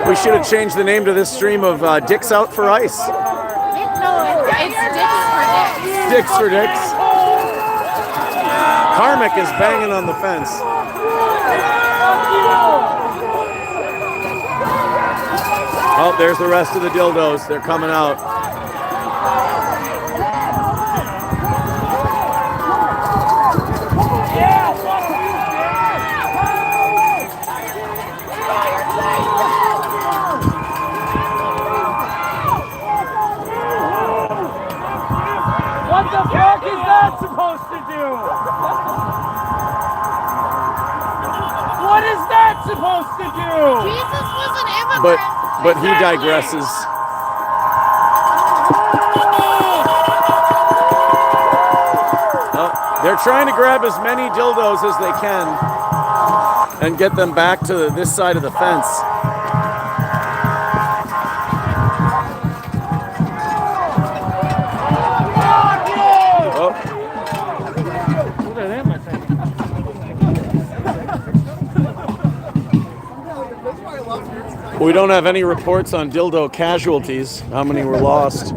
We should have changed the name to this stream of Dicks Out for Ice. No, it's dicks for dicks. Dicks for dicks. Karmic is banging on the fence. Oh, there's the rest of the dildos. They're coming out. What the fuck is that supposed to do? supposed to do? Jesus was an immigrant. But he digresses. They're trying to grab as many dildos as they can and get them back to this side of the fence. We don't have any reports on dildo casualties, how many were lost.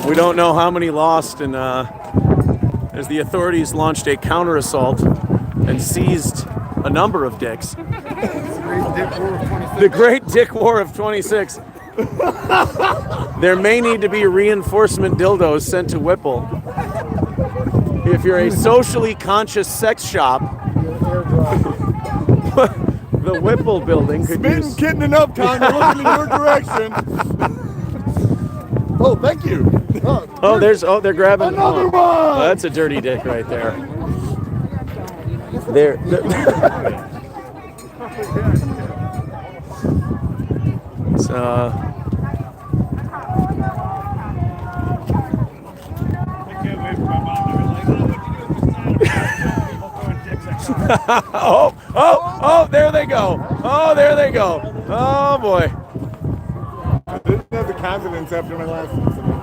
We don't know how many lost, and as the authorities launched a counter-assault and seized a number of dicks. The Great Dick War of 26. There may need to be reinforcement dildos sent to Whipple. If you're a socially conscious sex shop, the Whipple building could use... Spitting, kidding, and up, Tom. They're looking in your direction. Oh, thank you. They're grabbing... Another one! Oh, that's a dirty dick right there. They're oh, there they go. Oh, there they go. Oh, boy. I didn't have the confidence after my last incident.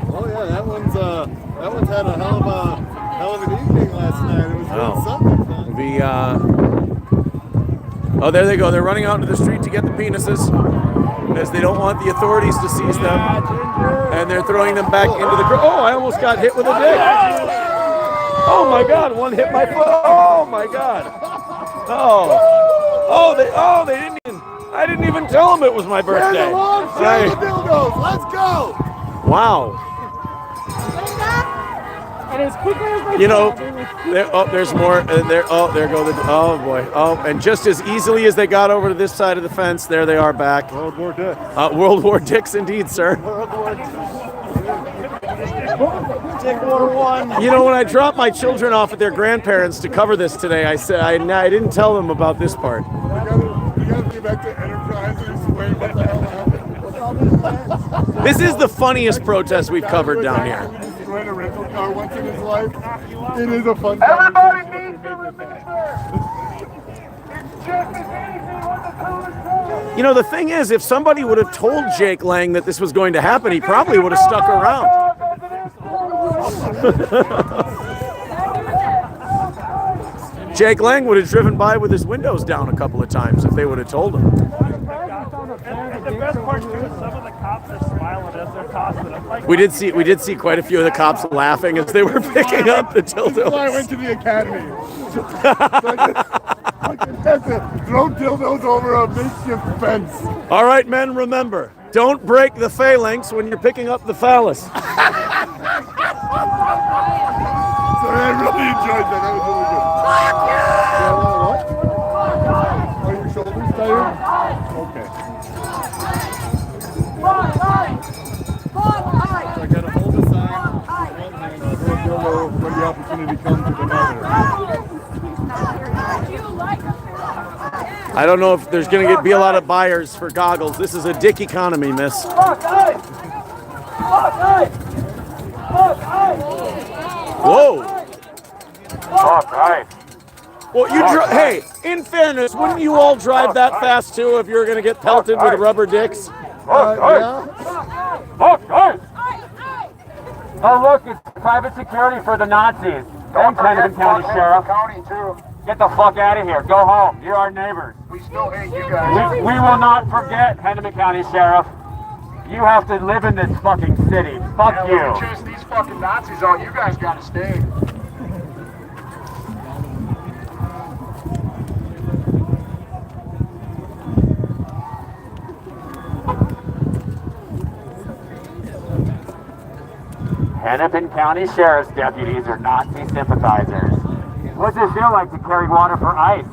Oh, yeah, that one's had a hell of an evening last night. It was doing something fun. Oh, there they go. They're running out into the street to get the penises, as they don't want the authorities to seize them, and they're throwing them back into the... Oh, I almost got hit with a dick. Oh my God, one hit my foot. Oh my God. They didn't even... I didn't even tell them it was my birthday. There's a long trail of dildos. Let's go. Wow. And as quickly as they There's more. There go the... Oh boy. Oh, and just as easily as they got over to this side of the fence, there they are back. World War Dicks. World War Dicks indeed, sir. World War Dick War 1. You know, when I dropped my children off at their grandparents to cover this today, I said I didn't tell them about this part. We gotta get back to Enterprise and explain what the hell happened. This is the funniest protest we've covered down here. He just joined a rental car once in his life. It is a fun Everybody needs to remember, it's just as easy when the coolest goes. You know, the thing is, if somebody would have told Jake Lang that this was going to happen, he probably would have stuck around. Jake Lang would have driven by with his windows down a couple of times if they would have told him. And the best part too is some of the cops are smiling as they're tossing them. Like, We did see quite a few of the cops laughing as they were picking up the That's why I dildos. went to the academy. I could have to throw dildos over a makeshift fence. All right, men, remember, don't break the phalanx when you're picking up the phallus. So I really enjoyed that. That was really good. What? Are your shoulders tired? Okay. So I gotta hold the sign with one hand, throw a dildo when the opportunity comes with another. I don't know if there's going to be a lot of buyers for goggles. This is a dick economy, miss. Whoa. Well, hey, in fairness, wouldn't you all drive that fast too if you were going to get pelted with rubber dicks? Yeah. Oh, look, it's private security for the Nazis. Thanks, Hennepin County Sheriff. County too. Get the fuck out of here. Go home. You're our neighbors. We still hate you guys. We will not forget, Hennepin County Sheriff. You have to live in this fucking city. Fuck Yeah, you. we chase these fucking Nazis out. You guys gotta stay. Hennepin County Sheriff's deputies are Nazi sympathizers. What's it feel like to carry water for ice?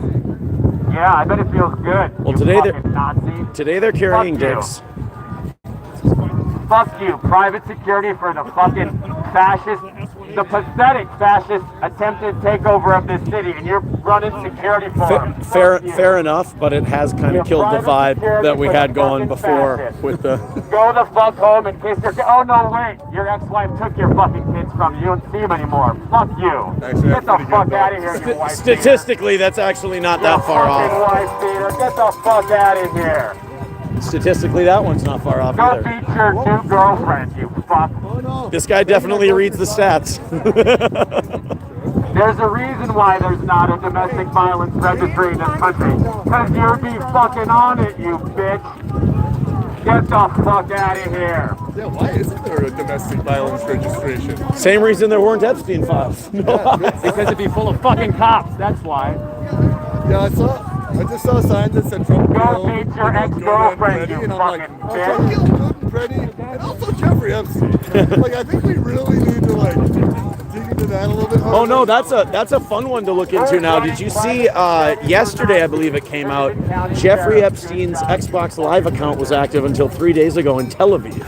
Yeah, I bet it feels good. Well, you today fucking Nazi. they're carrying Fuck you. dicks. fuck you. Private security for the fucking fascist, the pathetic fascist attempted takeover of this city, and you're running security for them. Fair enough, but it has kind of killed the vibe that we had going before with the... Go the fuck home and kiss your kid. Oh no, wait. Your ex-wife took your fucking kids from you. You don't see them anymore. Fuck you. Actually, Get the fuck out of here, you wife Statistically, that's actually not that far off. Wife beater. Get the fuck out of here. Statistically, that one's not far off Go either. beat your new girlfriend, you fuck. This guy definitely reads the stats. There's a reason why there's not a domestic violence registry in this country. Because you'll be fucking on it, you bitch. Get the fuck out of here. Yeah, why isn't there a domestic violence registration? Same reason there weren't Epstein files. Because it'd be full of fucking cops. That's why. Yeah, I just saw a sign that said Trump Go meet your ex-girlfriend, you and I'm like, fucking Trump bitch. killed Good and Pretty, and also Jeffrey Epstein. Like, I think we really need to like dig into that a little bit more. Oh no, that's a fun one to look into now. Did you see yesterday, I believe it came out, Jeffrey Epstein's Xbox Live account was active until 3 days ago in Tel Aviv.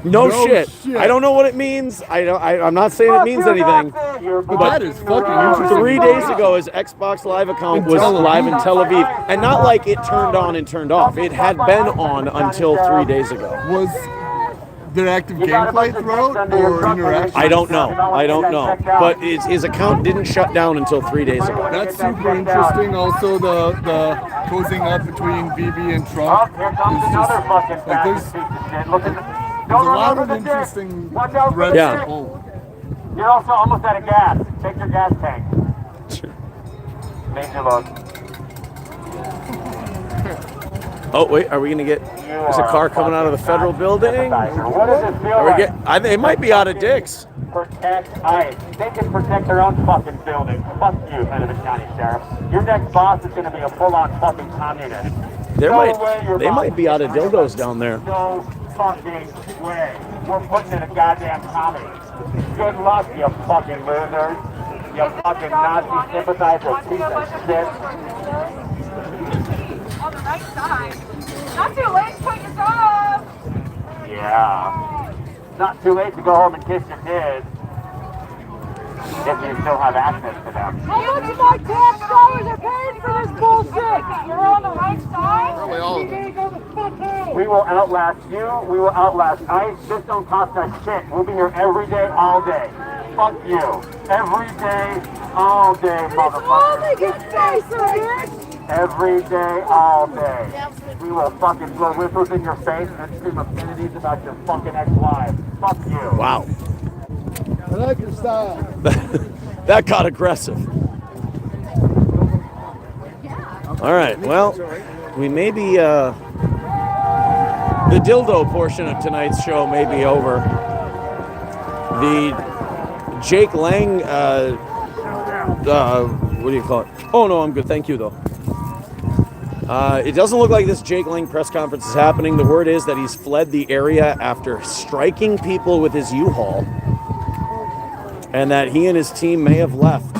No shit. I don't know what it means. I'm not saying it means anything. But that is fucking interesting. 3 days ago, his Xbox Live account was live in Tel Aviv, and not like it turned on and turned off. It had been on until 3 days ago. Was there active gameplay throughout or interaction? I don't know. But his account didn't shut down until 3 days ago. That's super interesting. Also, the cozying up between BB and Trump Oh, here comes is another just fucking like fascist piece of shit. Look at there's a lot remember of the dick. interesting Watch out for threads the Yeah. to pull. You're also almost out of gas. Take your gas tank. Major load. Oh wait, are we gonna get? There's a car coming out of the federal building. What does it feel Are we like? it might be out of Dick's. Protect ICE. They can protect their own fucking building. Fuck you, Hennepin County Sheriff. Your next boss is going to be a full-on fucking communist. They might be out of dildos down there. No fucking way. We're putting in a goddamn comedy. Good luck, you fucking losers. You fucking Nazi sympathizer piece of shit. On the right side. Not too late to quit your job. Yeah. It's not too late to go home and kiss your kids. If you still have access to them. How much of my tax dollars are paid for this bullshit? You're on the right side? Probably all of You them. need to go the fuck home. We will outlast you. We will outlast ICE. This don't cost us shit. We'll be here every day, all day. Fuck you. Every day, all day, It's all motherfucker. making face, bitch. Every day, all day. We will fucking blow whistles in your face and scream obscenities about your fucking ex-wife. Fuck you. Wow, I like your style. that got aggressive. All right, well, we may be the dildo portion of tonight's show may be over. The Jake Lang, what do you call it? Oh no, I'm good. Thank you though. It doesn't look like this Jake Lang press conference is happening. The word is that he's fled the area after striking people with his U-Haul, and that he and his team may have left.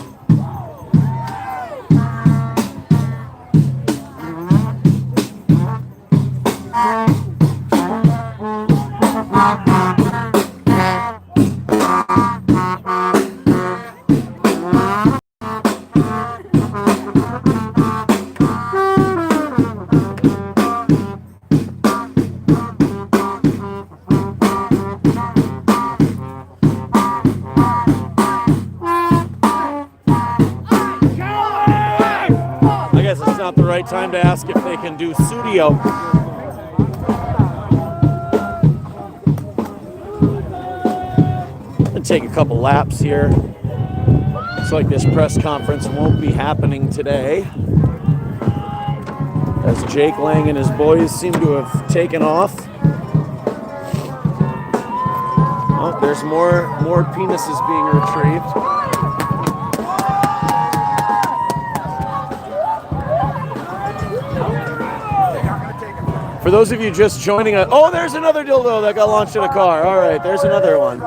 Not the right time to ask if they can do studio. Gonna take a couple laps here. Looks like this press conference won't be happening today, as Jake Lang and his boys seem to have taken off. Oh, there's more penises being retrieved. For those of you just joining us, oh, there's another dildo that got launched in a car. All right, there's another one.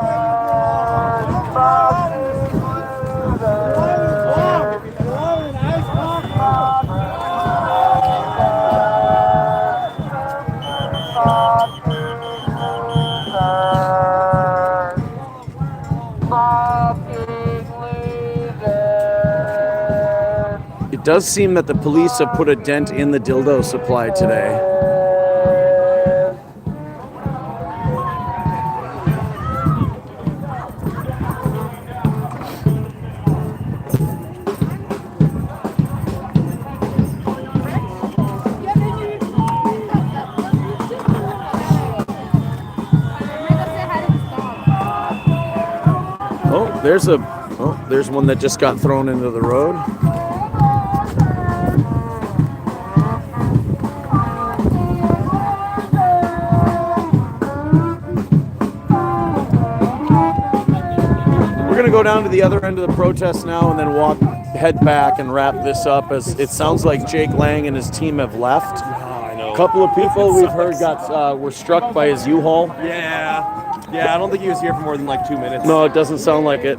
does seem that the police have put a dent in the dildo supply today. There's one that just got thrown into the road. We're gonna go down to the other end of the protest now and then head back and wrap this up, as it sounds like Jake Lang and his team have left. I know. A couple of people we've heard were struck by his U-Haul. Yeah, I don't think he was here for more than like 2 minutes. No, it doesn't sound like it.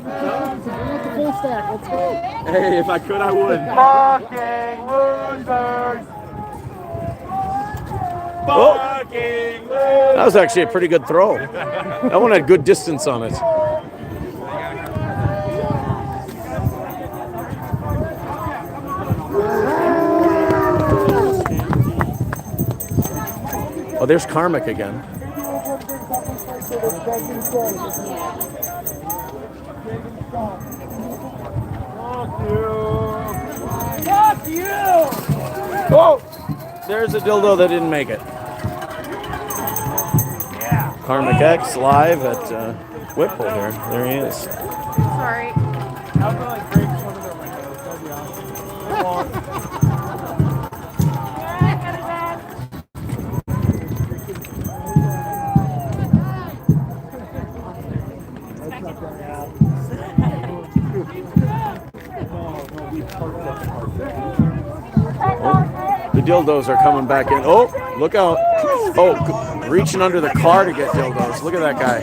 Hey, if I could, I would. Fucking losers! Fucking losers! That was actually a pretty good throw. That one had good distance on it. Oh, there's Karmic again. Fuck you! Oh! There's a dildo that didn't make it. Karmic X live at Whipple here. There he is. Sorry. I'm gonna like break one of their windows, that'd be awesome. The dildos are coming back in. Oh, look out. Oh, reaching under the car to get dildos. Look at that guy.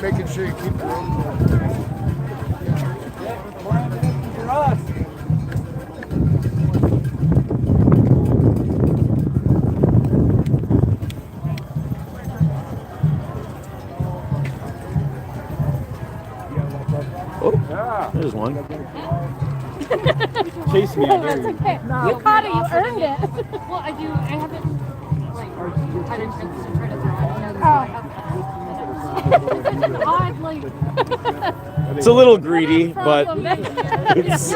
Making sure you keep the road. Oh, there's one. Chase me, I dare you. Okay. You caught it, you earned it. Well, I haven't, like, had intentions to try to throw it. Oddly. It's a little greedy, but it's,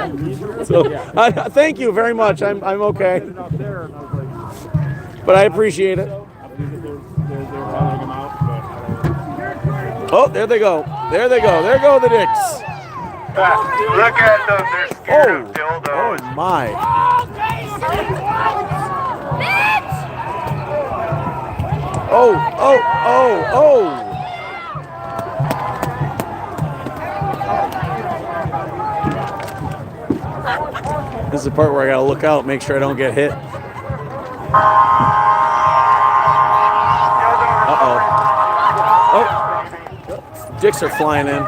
so thank you very much. I'm okay, but I appreciate it. Oh, there they go. There they go. There go the dicks. Look at them, they're scared of dildos. Oh my. Oh. This is the part where I gotta look out, make sure I don't get hit. Oh, dicks are flying in.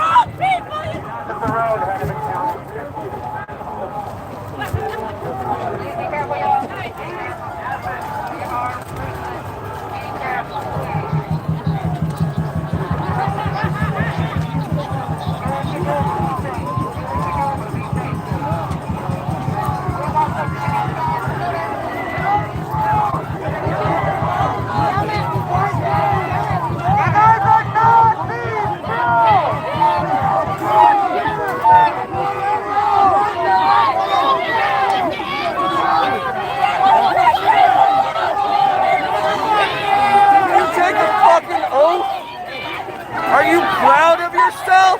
Are you proud of yourself?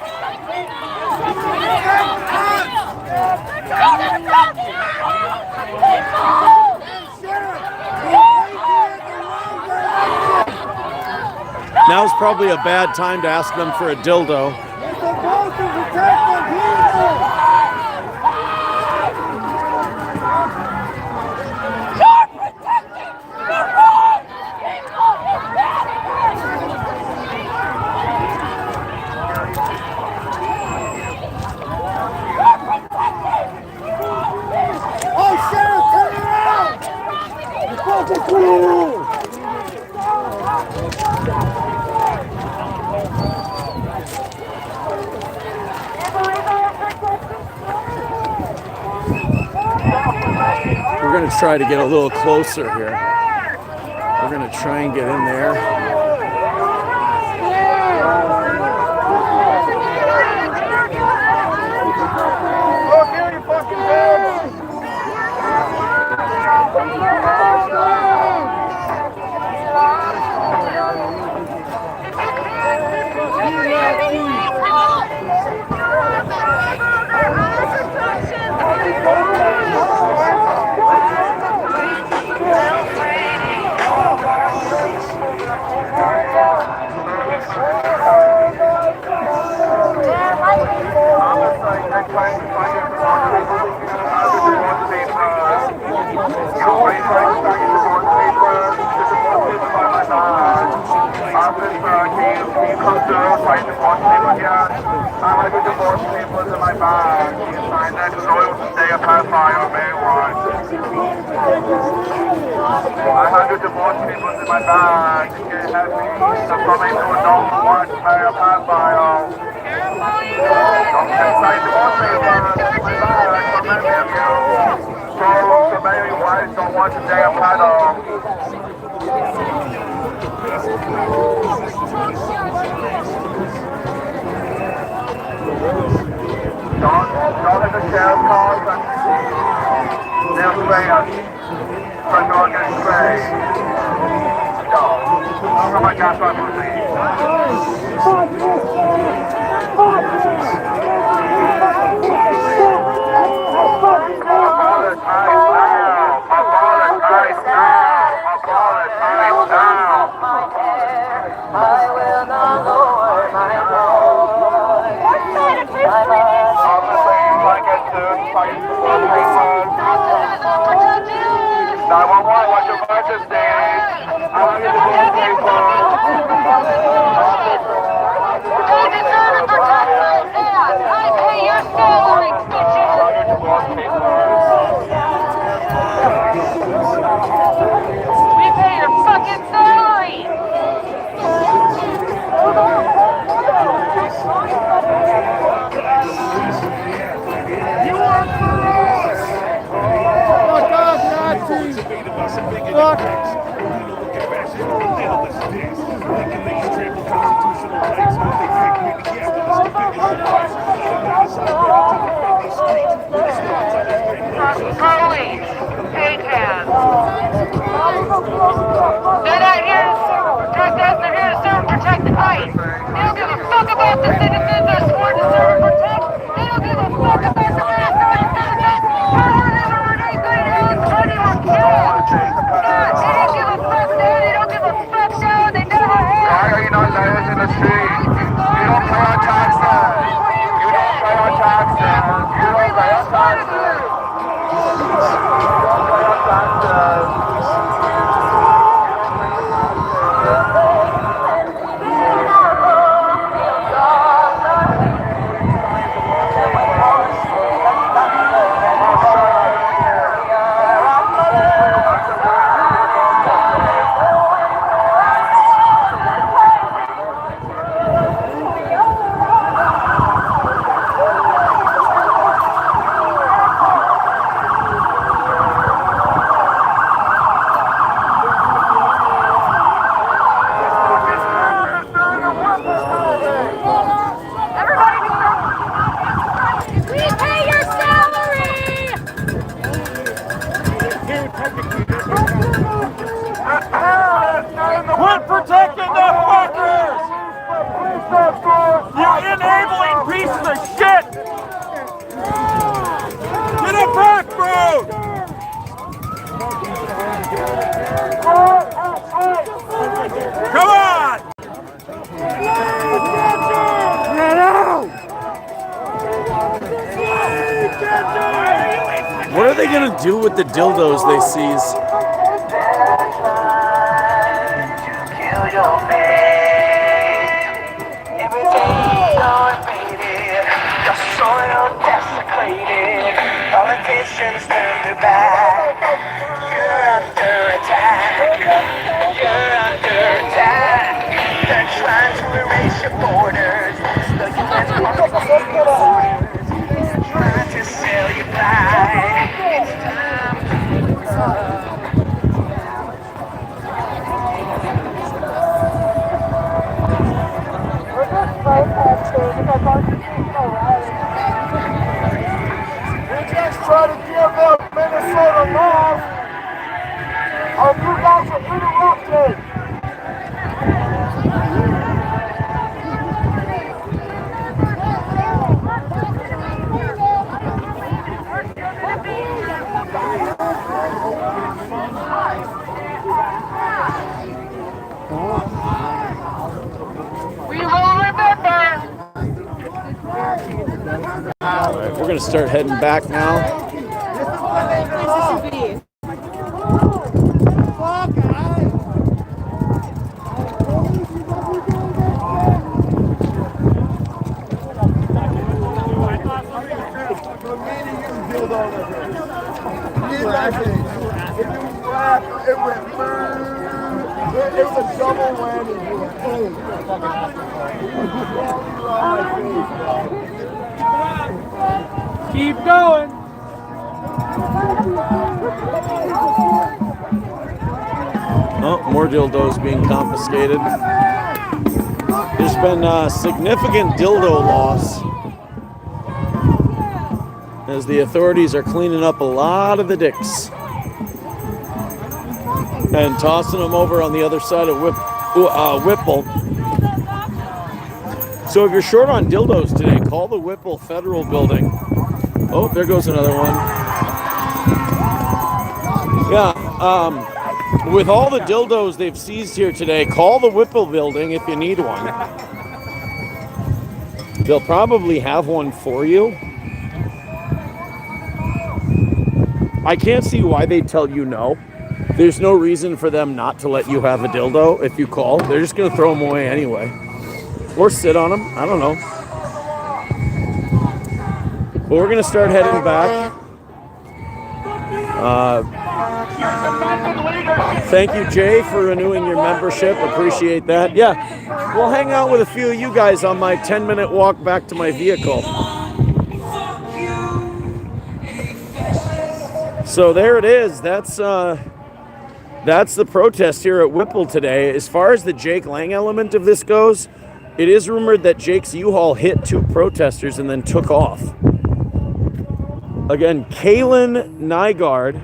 Now's probably a bad time to ask them for a dildo. We're going to try to get a little closer here. We're going to try and get in there. What are they gonna do with the dildos they seize? Politicians turn their back. You're under attack. You're under attack. They're trying to erase your borders. The UN wants orders. They're trying to sell you blind. It's time. going to start heading back now. It was a double whammy. Keep going. Oh, more dildos being confiscated. There's been significant dildo loss as the authorities are cleaning up a lot of the dicks and tossing them over on the other side of Whipple. So if you're short on dildos today, call the Whipple Federal Building. Oh, there goes another one. Yeah, with all the dildos they've seized here today, call the Whipple Building if you need one. They'll probably have one for you. I can't see why they tell you no. There's no reason for them not to let you have a dildo if you call. They're just going to throw them away anyway. Or sit on them. I don't know. But we're going to start heading back. Thank you, Jay, for renewing your membership. Appreciate that. Yeah, we'll hang out with a few of you guys on my 10-minute walk back to my vehicle. So there it is. That's the protest here at Whipple today. As far as the Jake Lang element of this goes, it is rumored that Jake's U-Haul hit 2 protesters and then took off. Again, Kalen Nygaard,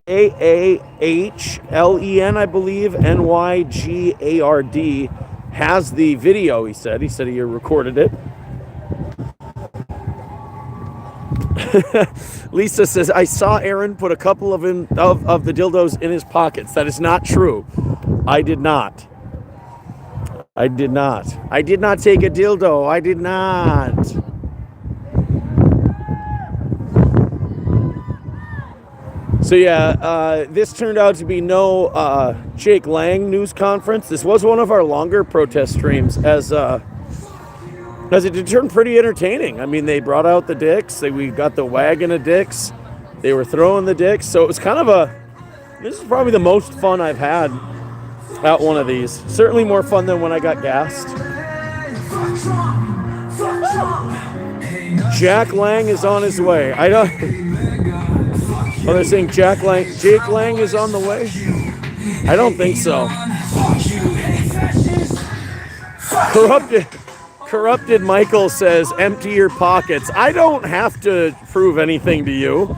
Aahlen, I believe, Nygard, has the video, he said. He said he recorded it. Lisa says, I saw Aaron put a couple of the dildos in his pockets. That is not true. I did not. I did not take a dildo. I did not. So yeah, this turned out to be no Jake Lang news conference. This was one of our longer protest streams, as it did turn pretty entertaining. I mean, they brought out the dicks. We got the wagon of dicks. They were throwing the dicks. So it was kind of this is probably the most fun I've had at one of these. Certainly more fun than when I got gassed. Jack Lang is on his way. I don't... Oh, they're saying Jake Lang is on the way? I don't think so. Corrupted Michael says, empty your pockets. I don't have to prove anything to you,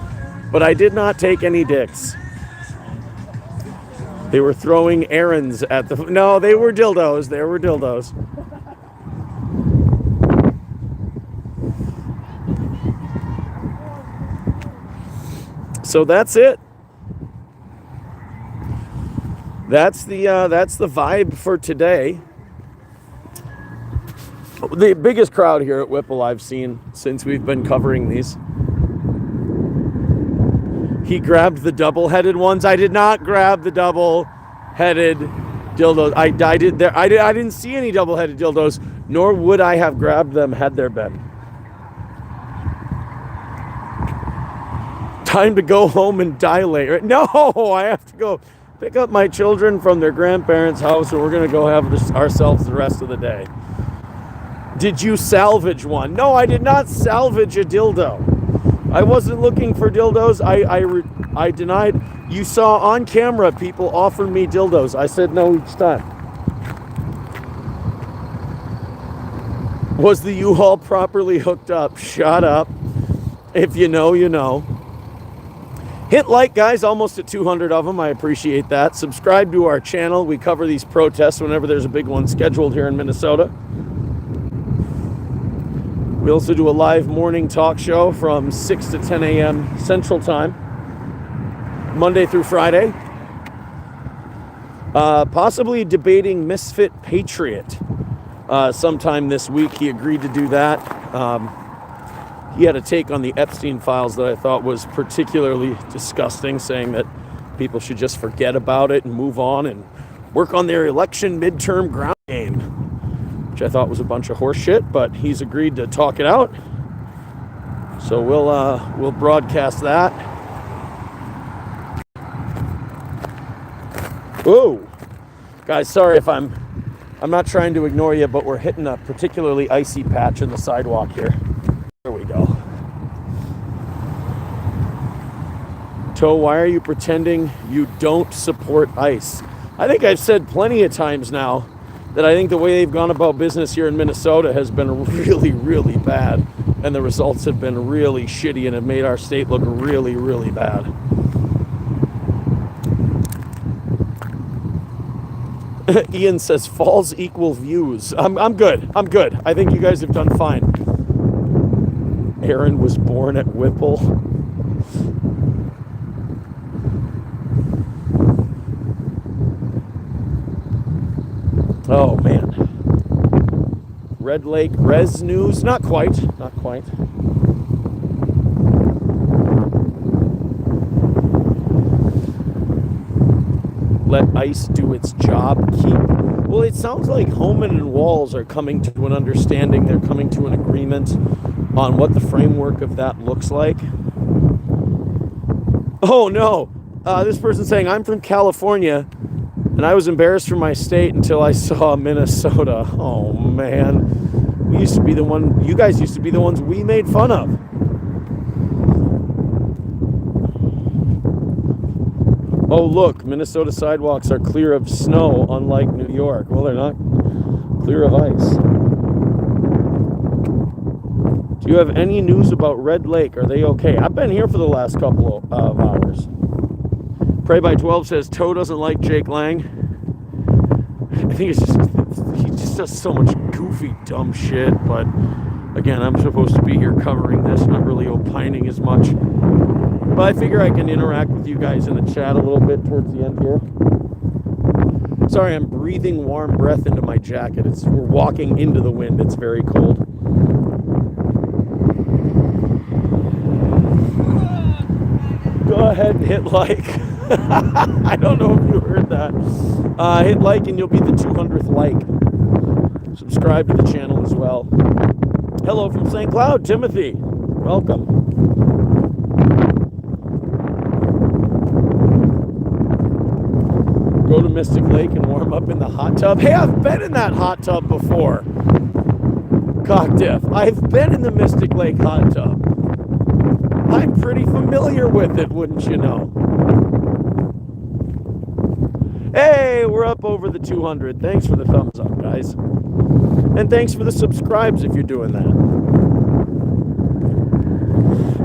but I did not take any dicks. They were throwing errands at the... No, they were dildos. They were dildos. So that's it. That's the vibe for today. The biggest crowd here at Whipple I've seen since we've been covering these. He grabbed the double-headed ones. I did not grab the double-headed dildos. I didn't see any double-headed dildos, nor would I have grabbed them had there been. Time to go home and dilate. No, I have to go pick up my children from their grandparents' house, and we're going to go have ourselves the rest of the day. Did you salvage one? No, I did not salvage a dildo. I wasn't looking for dildos. I denied. You saw on camera people offer me dildos. I said no each time. Was the U-Haul properly hooked up? Shut up. If you know, you know. Hit like, guys, almost at 200 of them. I appreciate that. Subscribe to our channel. We cover these protests whenever there's a big one scheduled here in Minnesota. We also do a live morning talk show from 6 to 10 a.m. Central Time, Monday through Friday. Possibly debating Misfit Patriot sometime this week. He agreed to do that. he had a take on the Epstein files that I thought was particularly disgusting, saying that people should just forget about it and move on and work on their election midterm ground game, which I thought was a bunch of horse shit, but he's agreed to talk it out. So we'll broadcast that. Whoa, guys, sorry if I'm not trying to ignore you, but we're hitting a particularly icy patch in the sidewalk here. There we go. Toe, why are you pretending you don't support ICE? I think I've said plenty of times now that I think the way they've gone about business here in Minnesota has been really, really bad. And the results have been really shitty and have made our state look really, really bad. Ian says falls equal views. I'm good. I'm good. I think you guys have done fine. Aaron was born at Whipple. Oh man. Red Lake Res News? Not quite. Not quite. Let ICE do its job. Well, it sounds like Homan and Walls are coming to an understanding. They're coming to an agreement on what the framework of that looks like. Oh no. This person's saying, I'm from California and I was embarrassed for my state until I saw Minnesota. Oh man. We used to be the one, you guys used to be the ones we made fun of. Oh look, Minnesota sidewalks are clear of snow, unlike New York. Well, they're not clear of ice. Do you have any news about Red Lake? Are they okay? I've been here for the last couple of hours. Pray by 12 says Toe doesn't like Jake Lang. I think it's just, he just does so much goofy, dumb shit. But again, I'm supposed to be here covering this, not really opining as much. But I figure I can interact with you guys in the chat a little bit towards the end here. Sorry, I'm breathing warm breath into my jacket. We're walking into the wind. It's very cold. Go ahead and hit like. I don't know if you heard that. Hit like and you'll be the 200th like. Subscribe to the channel as well. Hello from St. Cloud, Timothy. Welcome. Go to Mystic Lake and warm up in the hot tub. Hey, I've been in that hot tub before. Cock diff. I've been in the Mystic Lake hot tub. I'm pretty familiar with it, wouldn't you know? Hey, we're up over the 200. Thanks for the thumbs up, guys. And thanks for the subscribes if you're doing that.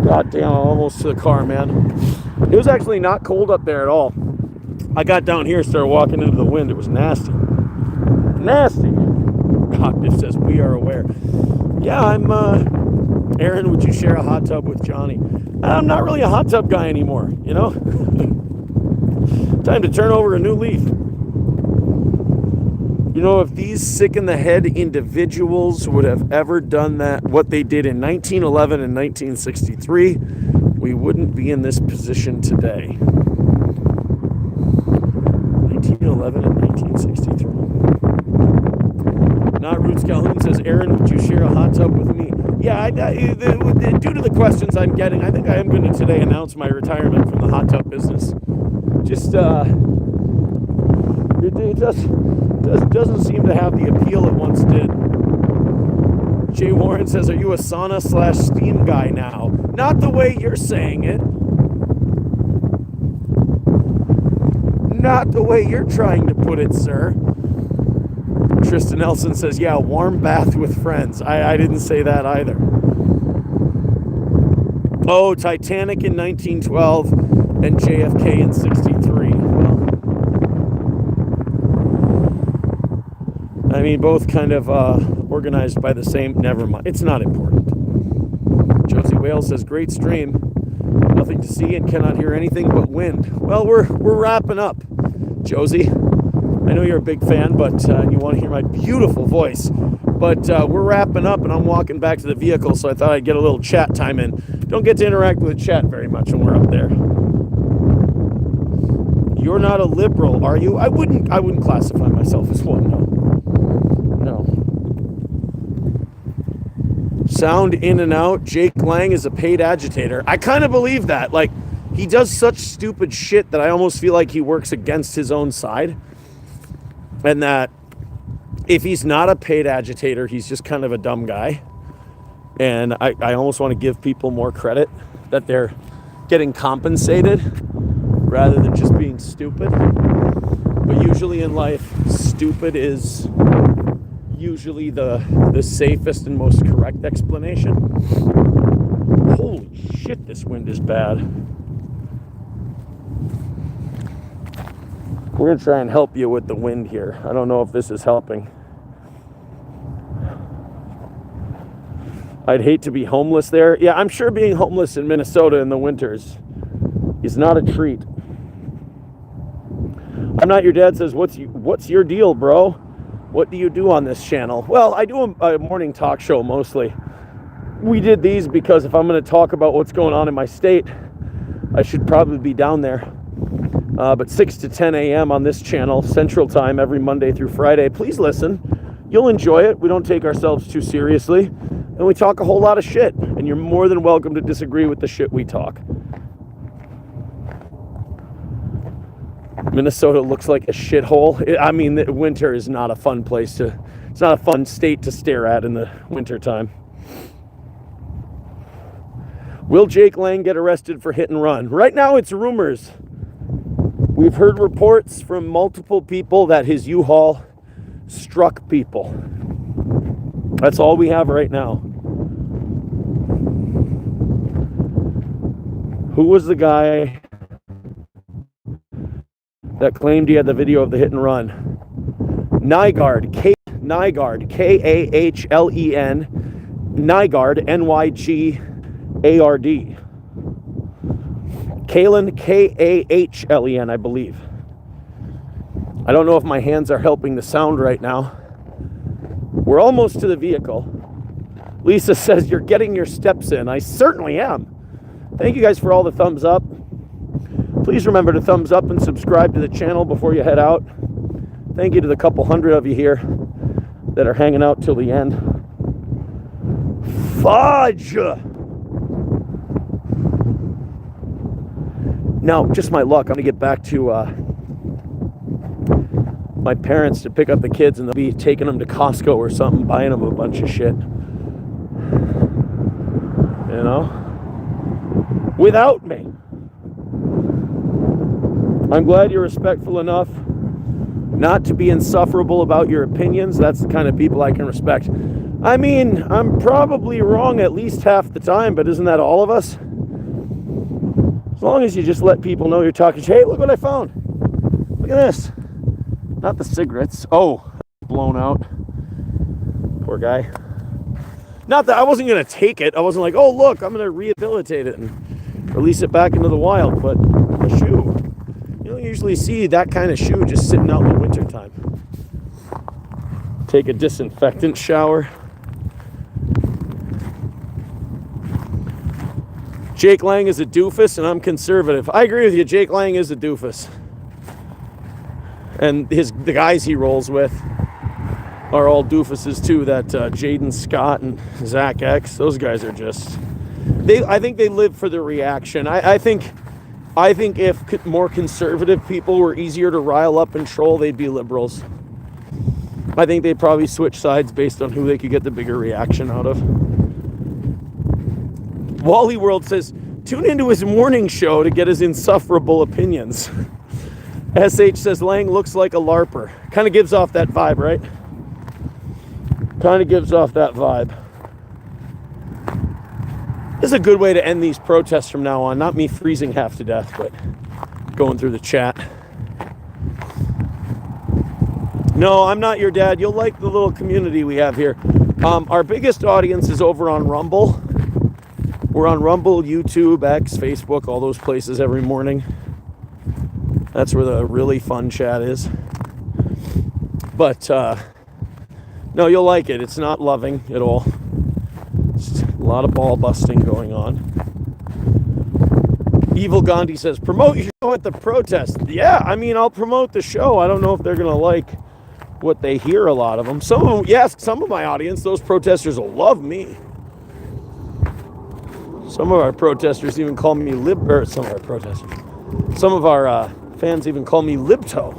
God damn, I'm almost to the car, man. It was actually not cold up there at all. I got down here, started walking into the wind. It was nasty. Nasty. Cockdiff says, we are aware. Yeah, I'm, Aaron, would you share a hot tub with Johnny? I'm not really a hot tub guy anymore, you know? Time to turn over a new leaf. You know, if these sick-in-the-head individuals would have ever done that, what they did in 1911 and 1963, we wouldn't be in this position today. 1911 and 1963. Not Roots Calhoun says, Aaron, would you share a hot tub with me? Yeah, due to the questions I'm getting, I think I am going to today announce my retirement from the hot tub business. Just, it doesn't seem to have the appeal it once did. Jay Warren says, are you a sauna/steam guy now? Not the way you're saying it. Not the way you're trying to put it, sir. Tristan Nelson says, yeah, warm bath with friends. I didn't say that either. Oh, Titanic in 1912 and JFK in 63. Well, I mean, both kind of organized by the same, never mind. It's not important. Josie Wales says, great stream. Nothing to see and cannot hear anything but wind. Well, we're wrapping up, Josie. I know you're a big fan, but you want to hear my beautiful voice But we're wrapping up and I'm walking back to the vehicle, so I thought I'd get a little chat time in. Don't get to interact with the chat very much when we're up there. You're not a liberal, are you? I wouldn't classify myself as one, no. Sound in and out. Jake Lang is a paid agitator. I kind of believe that. Like, he does such stupid shit that I almost feel like he works against his own side. And that if he's not a paid agitator, he's just kind of a dumb guy. And I almost want to give people more credit that they're getting compensated rather than just being stupid. But usually in life, stupid is usually the safest and most correct explanation. Holy shit, this wind is bad. We're gonna try and help you with the wind here. I don't know if this is helping. I'd hate to be homeless there. Yeah, I'm sure being homeless in Minnesota in the winters is not a treat. I'm Not Your Dad says, what's your deal, bro? What do you do on this channel? Well, I do a morning talk show mostly. We did these because if I'm going to talk about what's going on in my state, I should probably be down there. But 6 to 10 a.m. on this channel, Central Time, every Monday through Friday. Please listen. You'll enjoy it. We don't take ourselves too seriously. And we talk a whole lot of shit. And you're more than welcome to disagree with the shit we talk. Minnesota looks like a shithole. I mean, the winter is not a fun place to, it's not a fun state to stare at in the winter time. Will Jake Lang get arrested for hit and run? Right now it's rumors. We've heard reports from multiple people that his U-Haul struck people. That's all we have right now. Who was the guy that claimed he had the video of the hit and run? Nygaard, K-A-H-L-E-N, Nygaard, N-Y-G-A-R-D. Kalen, K-A-H-L-E-N, I believe. I don't know if my hands are helping the sound right now. We're almost to the vehicle. Lisa says, you're getting your steps in. I certainly am. Thank you guys for all the thumbs up. Please remember to thumbs up and subscribe to the channel before you head out. Thank you to the couple hundred of you here that are hanging out till the end. Fudge! Now, just my luck, I'm gonna get back to my parents to pick up the kids, and they'll be taking them to Costco or something, buying them a bunch of shit. You know? Without me. I'm glad you're respectful enough not to be insufferable about your opinions. That's the kind of people I can respect. I mean, I'm probably wrong at least half the time, but isn't that all of us? As long as you just let people know you're talking, hey, look what I found. Look at this. Not the cigarettes. Oh, blown out. Poor guy. Not that I wasn't going to take it. I wasn't like, oh, look, I'm going to rehabilitate it and release it back into the wild. But a shoe. You don't usually see that kind of shoe just sitting out in the wintertime. Take a disinfectant shower. Jake Lang is a doofus and I'm conservative. I agree with you. Jake Lang is a doofus. And the guys he rolls with are all doofuses too. That Jaden Scott and Zach X, those guys are just... I think they live for the reaction. I think if more conservative people were easier to rile up and troll, they'd be liberals. I think they'd probably switch sides based on who they could get the bigger reaction out of. Wally World says, tune into his morning show to get his insufferable opinions. SH says, Lang looks like a LARPer. Kind of gives off that vibe, right? Kind of gives off that vibe. This is a good way to end these protests from now on. Not me freezing half to death, but going through the chat. No, I'm not your dad. You'll like the little community we have here. Our biggest audience is over on Rumble. We're on Rumble, YouTube, X, Facebook, all those places every morning. That's where the really fun chat is. But No, you'll like it. It's not loving at all. It's a lot of ball busting going on. Evil Gandhi says, promote your show at the protest. Yeah, I mean, I'll promote the show. I don't know if they're going to like what they hear, a lot of them. Some of them, yes, some of my audience, those protesters will love me. Some of our protesters even call me some of our fans even call me Libto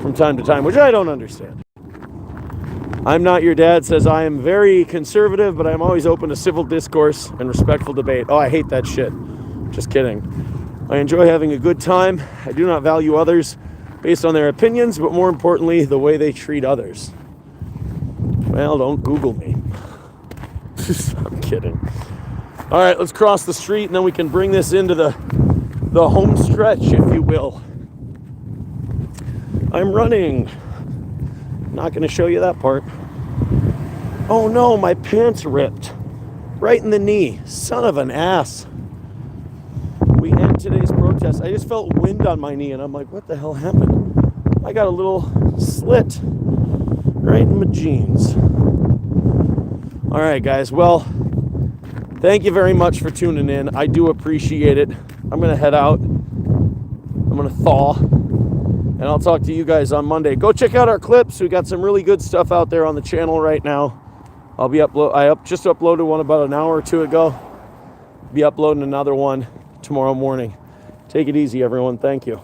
from time to time, which I don't understand. I'm Not Your Dad says, I am very conservative, but I'm always open to civil discourse and respectful debate. Oh, I hate that shit. Just kidding. I enjoy having a good time. I do not value others based on their opinions, but more importantly, the way they treat others. Well, don't Google me. I'm kidding. All right, let's cross the street, and then we can bring this into the home stretch, if you will. I'm running. Not going to show you that part. Oh no, my pants ripped. Right in the knee. Son of an ass. We end today's protest. I just felt wind on my knee, and I'm like, what the hell happened? I got a little slit right in my jeans. All right, guys. Well, thank you very much for tuning in. I do appreciate it. I'm going to head out. I'm going to thaw. And I'll talk to you guys on Monday. Go check out our clips. We got some really good stuff out there on the channel right now. I'll be just uploaded one about an hour or two ago. Be uploading another one tomorrow morning. Take it easy, everyone. Thank you.